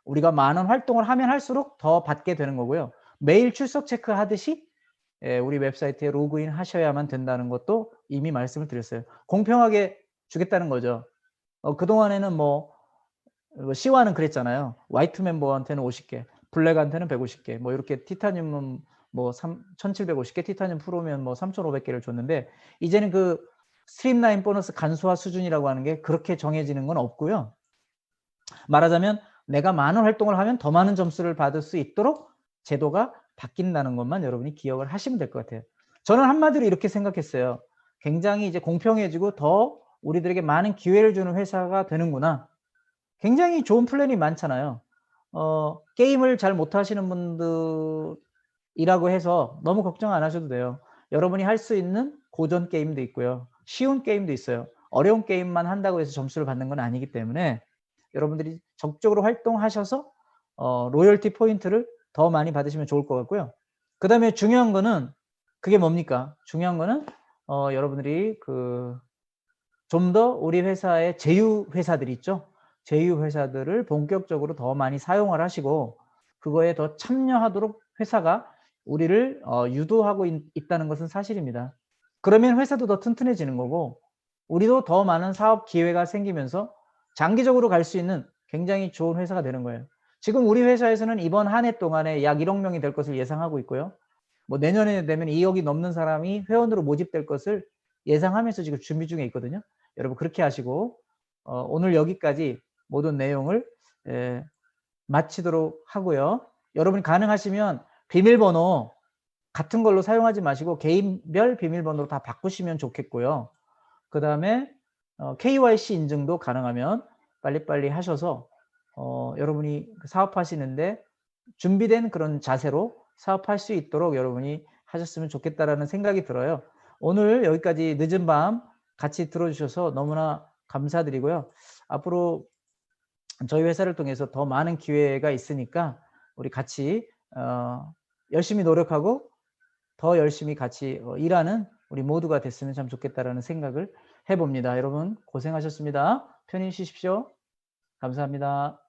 우리가 많은 활동을 하면 할수록 더 받게 되는 거고요. 매일 출석 체크하듯이 우리 웹사이트에 로그인 하셔야만 된다는 것도 이미 말씀을 드렸어요. 공평하게 주겠다는 거죠. 그동안에는 뭐 C1은 그랬잖아요. 화이트 멤버한테는 50개, 블랙한테는 150개, 뭐 이렇게 티타늄은 뭐 1750개, 티타늄 프로면 뭐 3500개를 줬는데 이제는 그 스트림라인 보너스 간소화 수준이라고 하는 게 그렇게 정해지는 건 없고요. 말하자면 내가 많은 활동을 하면 더 많은 점수를 받을 수 있도록 제도가 바뀐다는 것만 여러분이 기억을 하시면 될 것 같아요. 저는 한마디로 이렇게 생각했어요. 굉장히 이제 공평해지고 더 우리들에게 많은 기회를 주는 회사가 되는구나. 굉장히 좋은 플랜이 많잖아요. 게임을 잘 못하시는 분들이라고 해서 너무 걱정 안 하셔도 돼요. 여러분이 할 수 있는 고전 게임도 있고요. 쉬운 게임도 있어요. 어려운 게임만 한다고 해서 점수를 받는 건 아니기 때문에 여러분들이 적극적으로 활동하셔서 로열티 포인트를 더 많이 받으시면 좋을 것 같고요. 그 다음에 중요한 거는 그게 뭡니까? 중요한 거는 여러분들이 좀 더 우리 회사의 제휴 회사들이 있죠. 제휴 회사들을 본격적으로 더 많이 사용을 하시고 그거에 더 참여하도록 회사가 우리를 유도하고 있다는 것은 사실입니다. 그러면 회사도 더 튼튼해지는 거고 우리도 더 많은 사업 기회가 생기면서 장기적으로 갈 수 있는 굉장히 좋은 회사가 되는 거예요. 지금 우리 회사에서는 이번 한 해 동안에 약 1억 명이 될 것을 예상하고 있고요. 뭐 내년에 되면 2억이 넘는 사람이 회원으로 모집될 것을 예상하면서 지금 준비 중에 있거든요. 여러분 그렇게 하시고 오늘 여기까지 모든 내용을 마치도록 하고요. 여러분이 가능하시면 비밀번호 같은 걸로 사용하지 마시고 개인별 비밀번호로 다 바꾸시면 좋겠고요. 그 다음에 KYC 인증도 가능하면 빨리빨리 하셔서 여러분이 사업하시는데 준비된 그런 자세로 사업할 수 있도록 여러분이 하셨으면 좋겠다라는 생각이 들어요. 오늘 여기까지 늦은 밤 같이 들어주셔서 너무나 감사드리고요. 앞으로 저희 회사를 통해서 더 많은 기회가 있으니까 우리 같이 열심히 노력하고 더 열심히 같이 일하는 우리 모두가 됐으면 참 좋겠다라는 생각을 해봅니다. 여러분 고생하셨습니다. 편히 쉬십시오. 감사합니다.